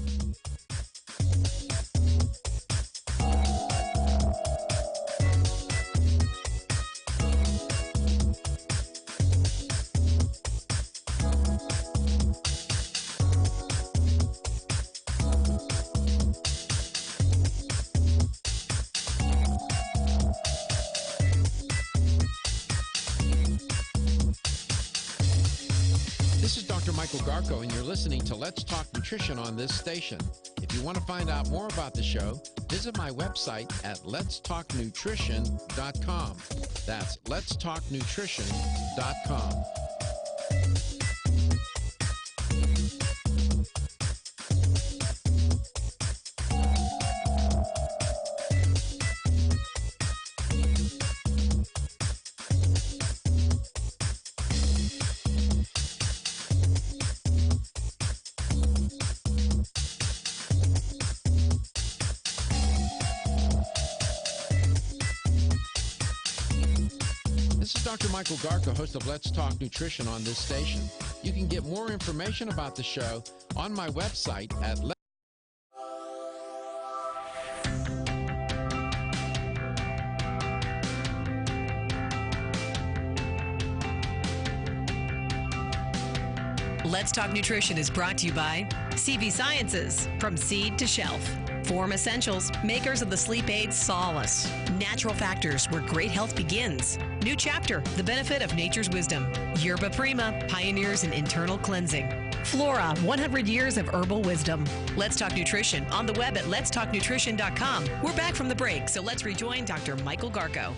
This is Dr. Michael Garko, and you're listening to Let's Talk Nutrition on this station. If you want to find out more about the show, visit my website at letstalknutrition.com. That's letstalknutrition.com. This is Dr. Michael Garko, host of Let's Talk Nutrition on this station. You can get more information about the show on my website at Let's Talk Nutrition is brought to you by CV Sciences, from seed to shelf. Form Essentials, makers of the sleep aid Solace. Natural Factors, where great health begins. New Chapter, the benefit of nature's wisdom. Yerba Prima, pioneers in internal cleansing. Flora, 100 years of herbal wisdom. Let's Talk Nutrition, on the web at letstalknutrition.com. We're back from the break, so let's rejoin Dr. Michael Garko.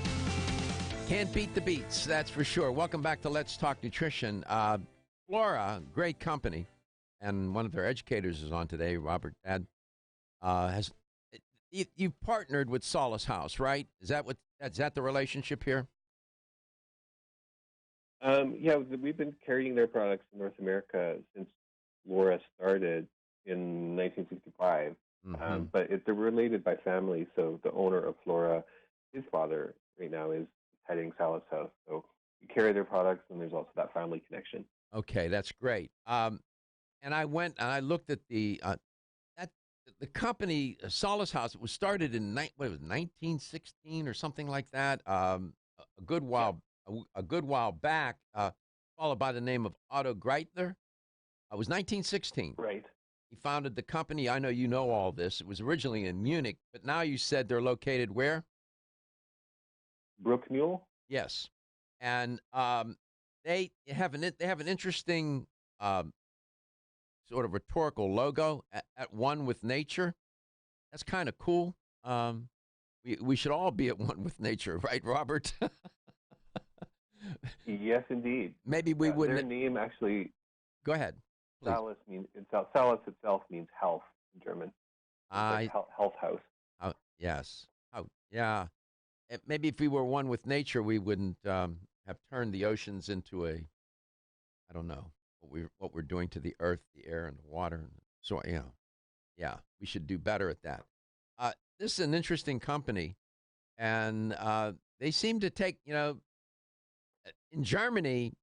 Can't beat the beets, that's for sure. Welcome back to Let's Talk Nutrition. Flora, great company, and one of their educators is on today, Robert Dad. You partnered with Solace House, right? Is that the relationship here? Yeah, we've been carrying their products in North America since Flora started in 1965. Mm-hmm. But they're related by family. So the owner of Flora, his father right now is heading Solace House. So we carry their products, and there's also that family connection. Okay, that's great. And I went and I looked at the company Solace House. It was started in 1916 or something like that. A good while back, followed by the name of Otto Greitner. It was 1916. Right. He founded the company. I know you know all this. It was originally in Munich, but now you said they're located where? Bruckmühl. Yes, and they have an interesting sort of rhetorical logo at one with nature. That's kind of cool. We should all be at one with nature, right, Robert? Yes, indeed. Maybe we wouldn't. Their name actually. Go ahead. Please. Solace itself means health in German. Like health house. Yes. Oh, yeah. maybe if we were one with nature, we wouldn't have turned the oceans into I don't know what we're doing to the earth, the air, and the water. And so yeah, we should do better at that. This is an interesting company, and they seem to take in Germany,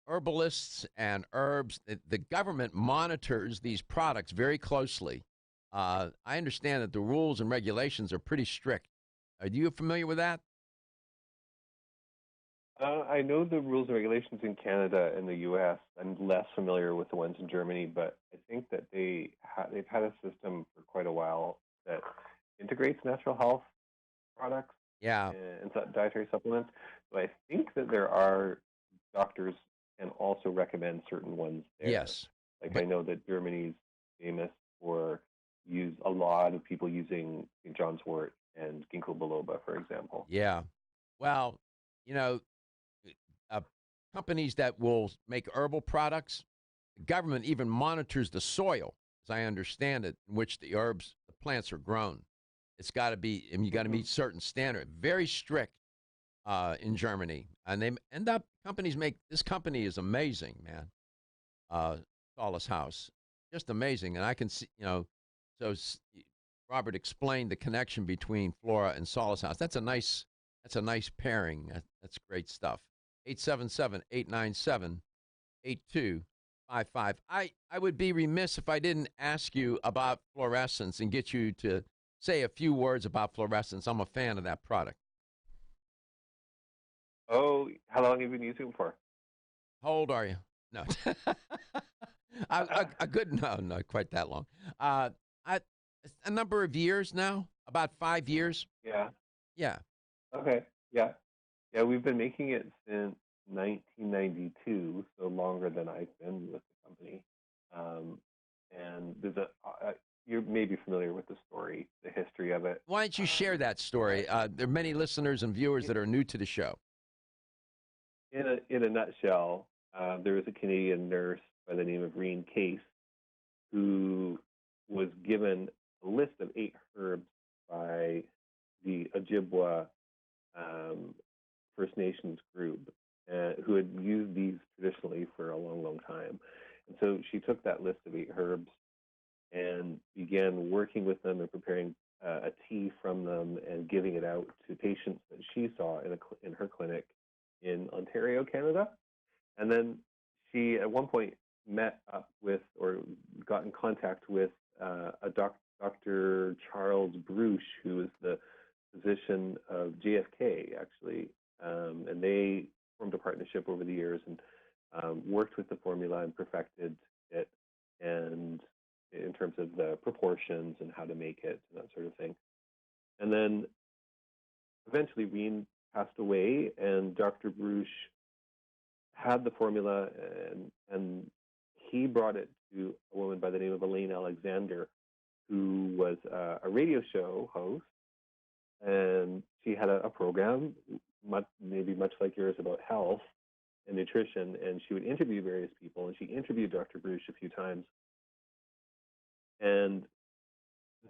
herbalists and herbs. The government monitors these products very closely. I understand that the rules and regulations are pretty strict. Are you familiar with that? I know the rules and regulations in Canada and the U.S. I'm less familiar with the ones in Germany, but I think that they've had a system for quite a while that integrates natural health products Yeah. and dietary supplements. So I think that there are doctors can also recommend certain ones there. Yes. Like I know that Germany's famous for a lot of people using St. John's wort and ginkgo biloba, for example. Yeah. Well, you know, companies that will make herbal products, the government even monitors the soil, as I understand it, in which the plants are grown. It's got to be, and you got to meet certain standards. Very strict in Germany, and they end up this company is amazing, man. Solace House, just amazing, and I can see, so Robert explained the connection between Flora and Solace House. That's a nice pairing. That's great stuff. 877-897-8255. I would be remiss if I didn't ask you about fluorescence and get you to say a few words about fluorescence. I'm a fan of that product. Oh, how long have you been using it for? How old are you? No. a good, no, not quite that long. A number of years now, about 5 years. Yeah. Yeah. Okay. Yeah. Yeah, we've been making it since 1992, so longer than I've been with the company. And there's you may be familiar with the story, the history of it. Why don't you share that story? There are many listeners and viewers that are new to the show. In a nutshell, there was a Canadian nurse by the name of Reen Case who was given a list of 8 herbs by the Ojibwa First Nations group who had used these traditionally for a long, long time. And so she took that list of 8 herbs and began working with them and preparing a tea from them and giving it out to patients that she saw in her clinic in Ontario, Canada. And then she, at one point, met up with or got in contact with a Dr. Charles Bruce, who is the physician of JFK, actually. And they formed a partnership over the years and worked with the formula and perfected it, and in terms of the proportions and how to make it and that sort of thing. And then eventually Reen passed away, and Dr. Bruce had the formula, and he brought it to a woman by the name of Elaine Alexander, who was a radio show host, and she had a program, maybe much like yours, about health and nutrition, and she would interview various people, and she interviewed Dr. Bruce a few times, and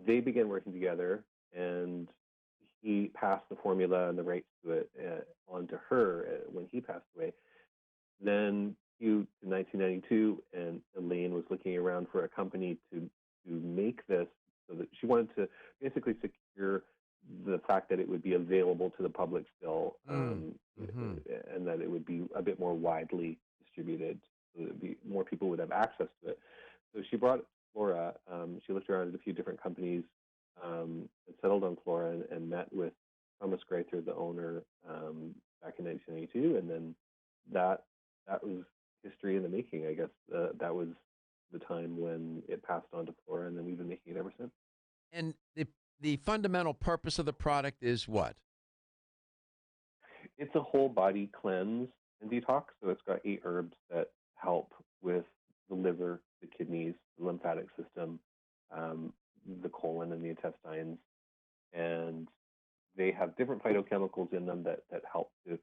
they began working together, and he passed the formula and the rights to it on to her when he passed away. Then in 1992, and Elaine was looking around for a company to make this, so that she wanted to basically secure the fact that it would be available to the public still, and that it would be a bit more widely distributed, so that more people would have access to it. So she brought Flora. She looked around at a few different companies and settled on Flora, and met with Thomas Greither, the owner, back in 1992, and then that was history in the making, I guess. That was the time when it passed on to Flora, and then we've been making it ever since. And the fundamental purpose of the product is what? It's a whole body cleanse and detox. So it's got 8 herbs that help with the liver, the kidneys, the lymphatic system, the colon, and the intestines. And they have different phytochemicals in them that help to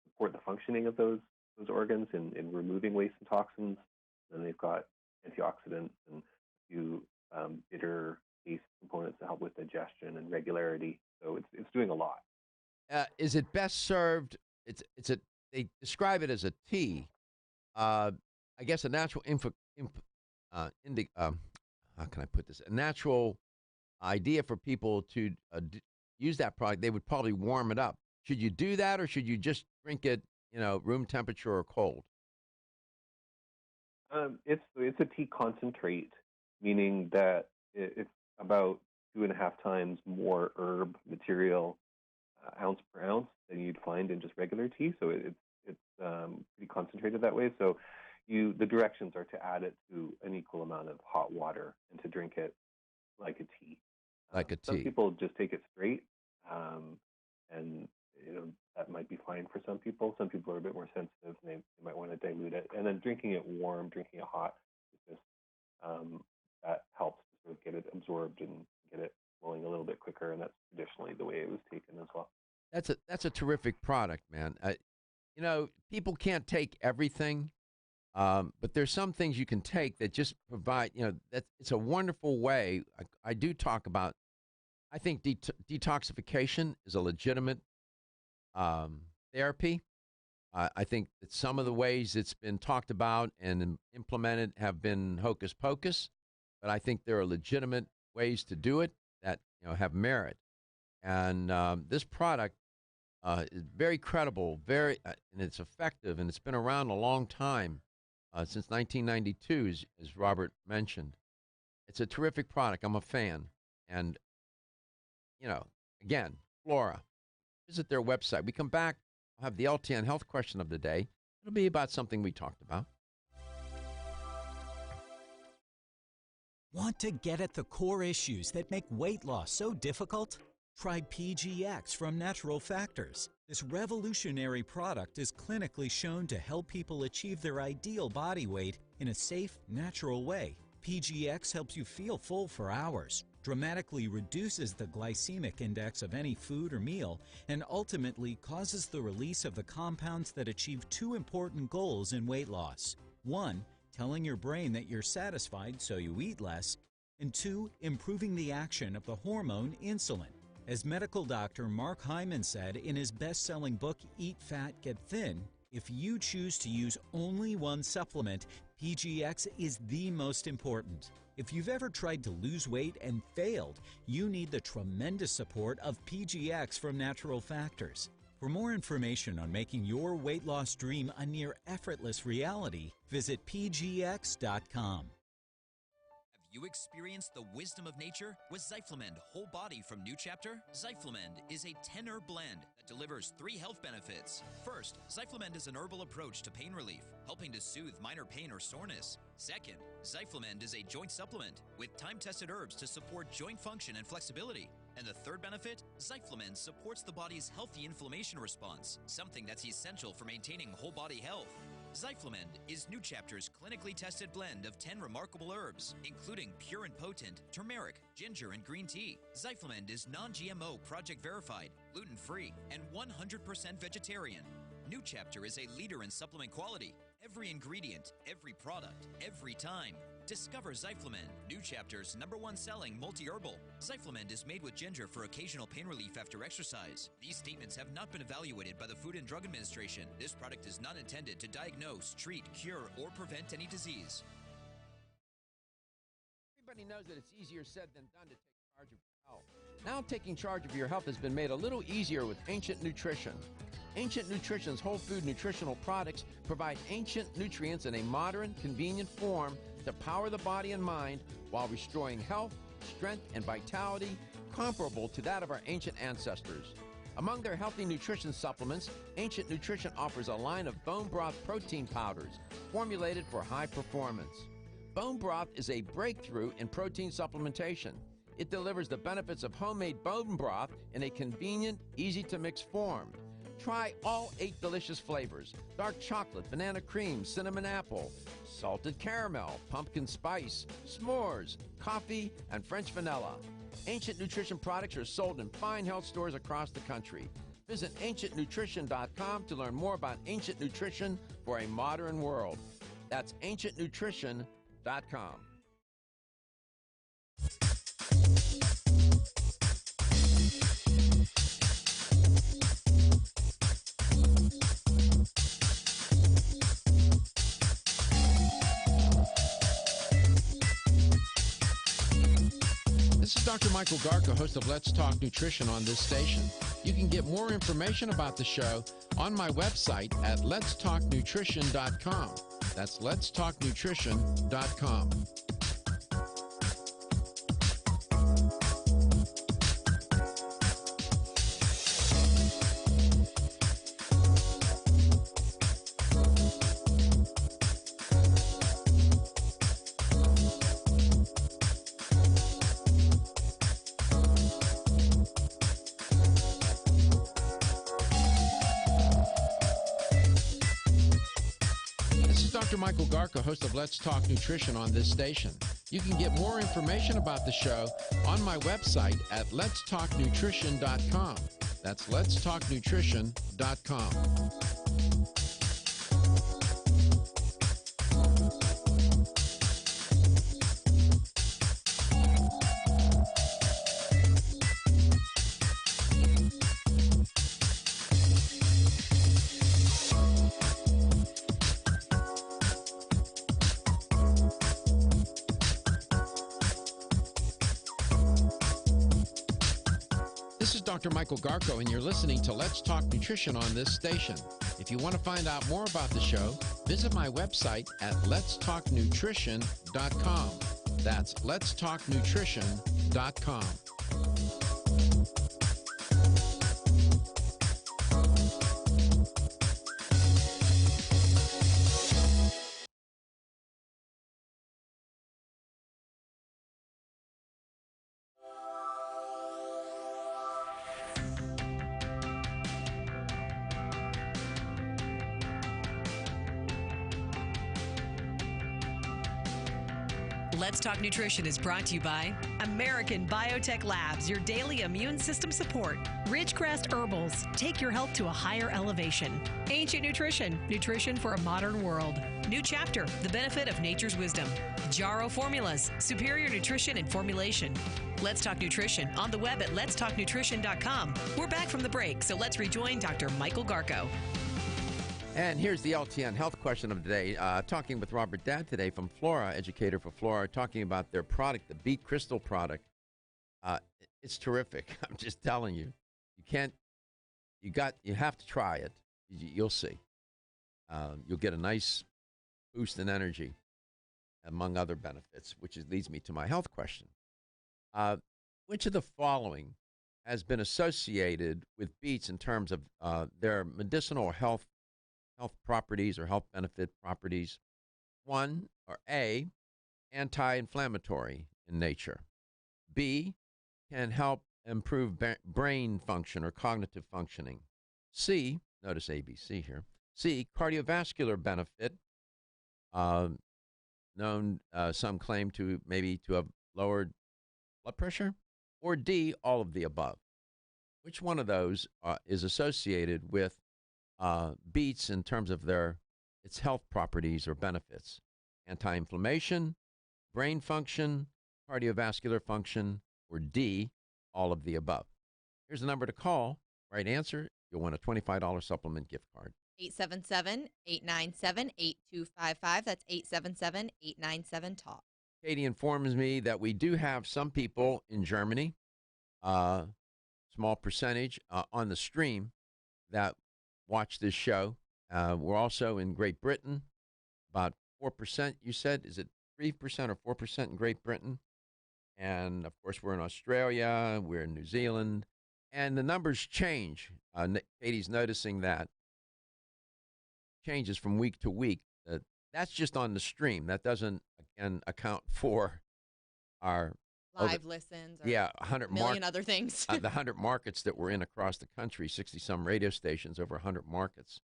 support the functioning of those organs in removing waste and toxins. And they've got antioxidants and a few bitter taste components that help with digestion and regularity. So it's doing a lot. is it best served? They describe it as a tea. I guess a natural how can I put this? A natural idea for people to use that product. They would probably warm it up. Should you do that, or should you just drink it, room temperature or cold? It's a tea concentrate, meaning that it's about 2.5 times more herb material ounce per ounce than you'd find in just regular tea. So it's pretty concentrated that way. So the directions are to add it to an equal amount of hot water and to drink it like a tea. Like a tea. Some people just take it straight, and that might be fine for some people. Some people are a bit more sensitive, and they might want to dilute it. And then drinking it warm, drinking it hot, just that helps to sort of get it absorbed and get it flowing a little bit quicker. And that's traditionally the way it was taken as well. That's a terrific product, man. People can't take everything, but there's some things you can take that just provide. That it's a wonderful way. I do talk about. I think detoxification is a legitimate therapy. I think that some of the ways it's been talked about and implemented have been hocus pocus, but I think there are legitimate ways to do it that have merit. And this product is very credible, and it's effective, and it's been around a long time, since 1992, as Robert mentioned. It's a terrific product. I'm a fan, and again, Flora. Visit their website. We come back, I'll have the LTN health question of the day. It'll be about something we talked about. Want to get at the core issues that make weight loss so difficult? Try PGX from Natural Factors. This revolutionary product is clinically shown to help people achieve their ideal body weight in a safe, natural way. PGX helps you feel full for hours, dramatically reduces the glycemic index of any food or meal, and ultimately causes the release of the compounds that achieve two important goals in weight loss. 1, telling your brain that you're satisfied so you eat less, and 2, improving the action of the hormone insulin. As medical doctor Mark Hyman said in his best-selling book, Eat Fat, Get Thin, if you choose to use only one supplement, PGX is the most important. If you've ever tried to lose weight and failed, you need the tremendous support of PGX from Natural Factors. For more information on making your weight loss dream a near effortless reality, visit pgx.com. You experience the wisdom of nature with Zyflamend Whole Body from New Chapter? Zyflamend is a 10-herb blend that delivers 3 health benefits. First, Zyflamend is an herbal approach to pain relief, helping to soothe minor pain or soreness. Second, Zyflamend is a joint supplement with time-tested herbs to support joint function and flexibility. And the third benefit, Zyflamend supports the body's healthy inflammation response, something that's essential for maintaining whole body health. Zyflamend is New Chapter's clinically tested blend of 10 remarkable herbs, including pure and potent turmeric, ginger, and green tea. Zyflamend is non-GMO, project verified, gluten-free, and 100% vegetarian. New Chapter is a leader in supplement quality. Every ingredient, every product, every time. Discover Zyflamend, New Chapter's #1 selling multi-herbal. Zyflamend is made with ginger for occasional pain relief after exercise. These statements have not been evaluated by the Food and Drug Administration. This product is not intended to diagnose, treat, cure, or prevent any disease. Everybody knows that it's easier said than done to take charge of your health. Now taking charge of your health has been made a little easier with Ancient Nutrition. Ancient Nutrition's whole food nutritional products provide ancient nutrients in a modern, convenient form to power the body and mind while restoring health, strength, and vitality comparable to that of our ancient ancestors. Among their healthy nutrition supplements, Ancient Nutrition offers a line of bone broth protein powders formulated for high performance. Bone broth is a breakthrough in protein supplementation. It delivers the benefits of homemade bone broth in a convenient, easy-to-mix form. Try all 8 delicious flavors: dark chocolate, banana cream, cinnamon apple, salted caramel, pumpkin spice, s'mores, coffee, and French vanilla. Ancient Nutrition products are sold in fine health stores across the country. Visit ancientnutrition.com to learn more about Ancient Nutrition for a modern world. That's ancientnutrition.com. is Dr. Michael Garko, host of Let's Talk Nutrition on this station. You can get more information about the show on my website at letstalknutrition.com. That's letstalknutrition.com. Dr. Michael Garko, host of Let's Talk Nutrition on this station. You can get more information about the show on my website at letstalknutrition.com. That's letstalknutrition.com. This is Dr. Michael Garko, and you're listening to Let's Talk Nutrition on this station. If you want to find out more about the show, visit my website at letstalknutrition.com. That's letstalknutrition.com. Let's Talk Nutrition is brought to you by American Biotech Labs, your daily immune system support. Ridgecrest Herbals, take your health to a higher elevation. Ancient Nutrition, nutrition for a modern world. New Chapter, the benefit of nature's wisdom. Jarrow Formulas, superior nutrition and formulation. Let's Talk Nutrition on the web at letstalknutrition.com. We're back from the break, so let's rejoin Dr. Michael Garko. And here's the LTN health question of the day. Talking with Robert Dad today from Flora, educator for Flora, talking about their product, the Beet Crystal product. It's terrific. I'm just telling you. You have to try it. You'll see. You'll get a nice boost in energy, among other benefits, which leads me to my health question. Which of the following has been associated with beets in terms of their medicinal health properties or health benefit properties? One, or A, anti-inflammatory in nature. B, can help improve brain function or cognitive functioning. C, notice ABC here. C, cardiovascular benefit, known some claim to maybe to have lowered blood pressure. Or D, all of the above. Which one of those is associated with beets in terms of its health properties or benefits? Anti-inflammation, brain function, cardiovascular function, or D, all of the above. Here's the number to call. Right answer, you'll win a $25 supplement gift card. 877-897-8255. That's 877-897-TALK. Katie informs me that we do have some people in Germany, small percentage on the stream, that watch this show. We're also in Great Britain, about 4%, you said. Is it 3% or 4% in Great Britain? And, of course, we're in Australia. We're in New Zealand. And the numbers change. Katie's noticing that. Changes from week to week. That's just on the stream. That doesn't, again, account for our live listens or 100 million other things. The 100 markets that we're in across the country, 60-some radio stations, over 100 markets.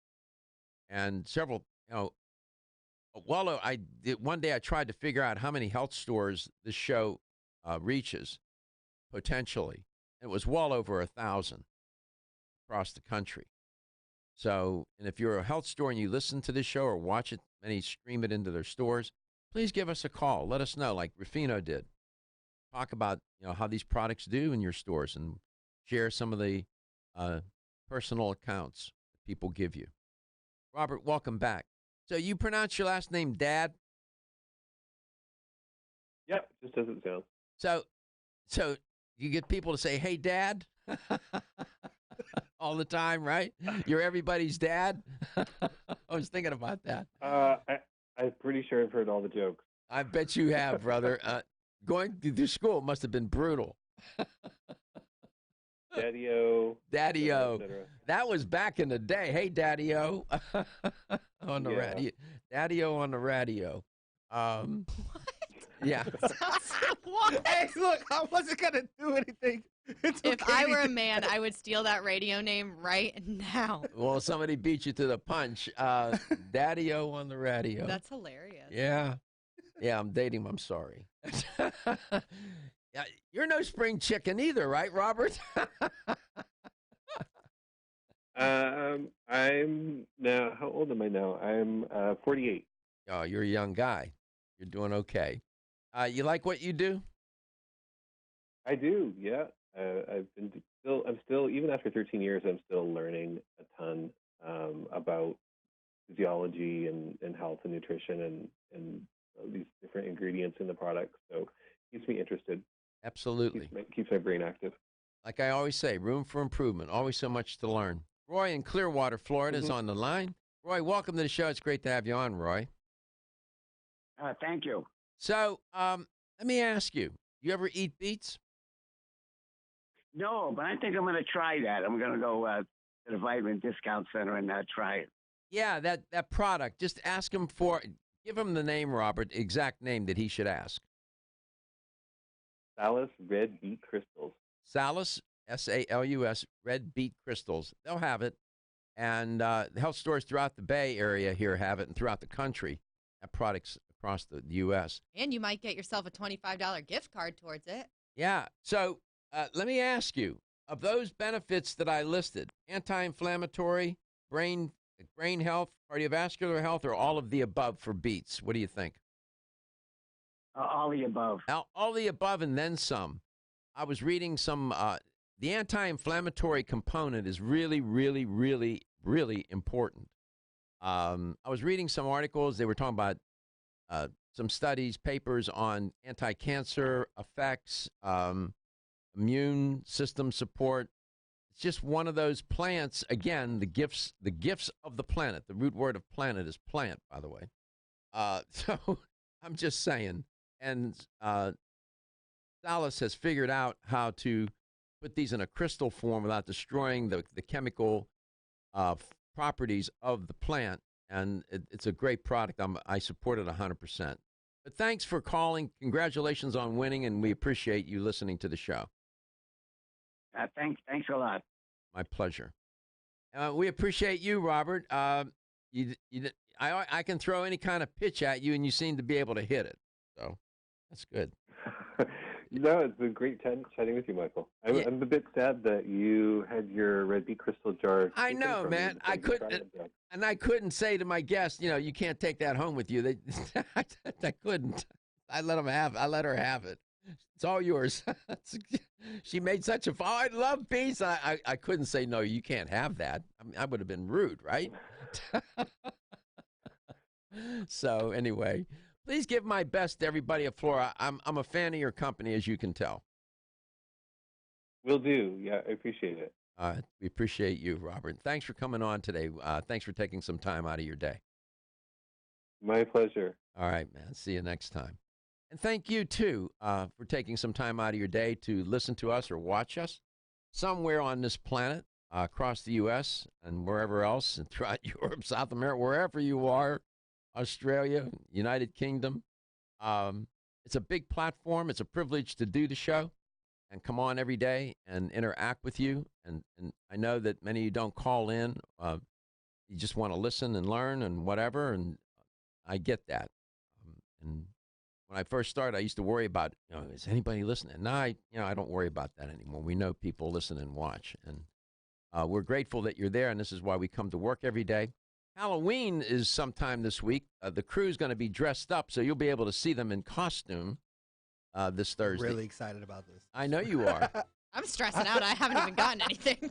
And several, one day I tried to figure out how many health stores this show reaches, potentially. It was well over 1,000 across the country. So, and if you're a health store and you listen to this show or watch it, many stream it into their stores, please give us a call. Let us know, like Rufino did. Talk about how these products do in your stores and share some of the personal accounts that people give you. Robert, welcome back. So you pronounce your last name Dad? Yep, just as it sounds. So You get people to say, "Hey, Dad," all the time, right? You're everybody's dad. I was thinking about that. I'm pretty sure I've heard all the jokes. I bet you have, brother. Going through school must have been brutal. Daddy-o. Daddy-o. That was back in the day. Hey, Daddy-o. On the radio. Daddy-o on the radio. Yeah. Hey, look, I wasn't going to do anything. If I were a man, I would steal that radio name right now. Well, somebody beat you to the punch. Daddy-o on the radio. That's hilarious. Yeah. Yeah, I'm dating him. I'm sorry. You're no spring chicken either, right, Robert? I'm now, how old am I now? I'm 48. Oh, you're a young guy. You're doing okay. You like what you do? I do, yeah. I'm still, even after 13 years, I'm still learning a ton about physiology and health and nutrition and these different ingredients in the product. So it keeps me interested. Absolutely. Keeps my brain active. Like I always say, room for improvement. Always so much to learn. Roy in Clearwater, Florida is on the line. Roy, welcome to the show. It's great to have you on, Roy. Thank you. So let me ask you, you ever eat beets? No, but I think I'm going to try that. I'm going to go to the Vitamin Discount Center and try it. Yeah, that product. Just ask him give him the name, Robert, exact name that he should ask. Salus Red Beet Crystals. Salus, S-A-L-U-S, Red Beet Crystals. They'll have it. And the health stores throughout the Bay Area here have it, and throughout the country have products across the U.S. And you might get yourself a $25 gift card towards it. Yeah. So let me ask you, of those benefits that I listed, anti-inflammatory, brain health, cardiovascular health, or all of the above for beets, what do you think? All the above. All the above and then some. I was reading some, the anti-inflammatory component is really, really, really, really important. I was reading some articles. They were talking about some studies, papers on anti-cancer effects, immune system support. It's just one of those plants. Again, the gifts of the planet. The root word of planet is plant, by the way. So I'm just saying. And Salus has figured out how to put these in a crystal form without destroying the chemical properties of the plant. And it's a great product. I support it 100%. But thanks for calling. Congratulations on winning, and we appreciate you listening to the show. Thanks a lot. My pleasure. We appreciate you, Robert. I can throw any kind of pitch at you, and you seem to be able to hit it. So that's good. No, it's been great chatting with you, Michael. I'm a bit sad that you had your red beet crystal jar. I know, man. I couldn't say to my guests, you can't take that home with you. I couldn't. I let her have it. It's all yours. She made such a. I love beets. I couldn't say no. You can't have that. I would have been rude, right? So anyway. Please give my best to everybody at Flora. I'm a fan of your company, as you can tell. Will do. Yeah, I appreciate it. We appreciate you, Robert. Thanks for coming on today. Thanks for taking some time out of your day. My pleasure. All right, man. See you next time. And thank you, too, for taking some time out of your day to listen to us or watch us somewhere on this planet, across the U.S. and wherever else, and throughout Europe, South America, wherever you are. Australia, United Kingdom. It's a big platform. It's a privilege to do the show and come on every day and interact with you. And I know that many of you don't call in. You just want to listen and learn and whatever, and I get that. And when I first started, I used to worry about, is anybody listening? Now, I don't worry about that anymore. We know people listen and watch, and we're grateful that you're there, and this is why we come to work every day. Halloween is sometime this week. The crew's going to be dressed up, so you'll be able to see them in costume this Thursday. Really excited about this. I know you are. I'm stressing out. I haven't even gotten anything.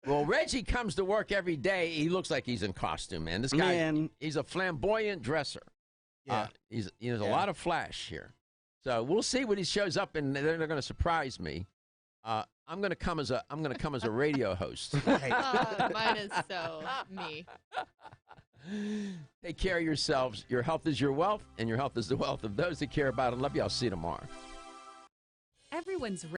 Well, Reggie comes to work every day. He looks like he's in costume, man. This guy, he's a flamboyant dresser. Yeah. There's a lot of flash here. So we'll see what he shows up in. They're going to surprise me. I'm going to come as a radio host. Mine is so me. Take care of yourselves. Your health is your wealth, and your health is the wealth of those that care about it. Love you. I'll see you tomorrow. Everyone's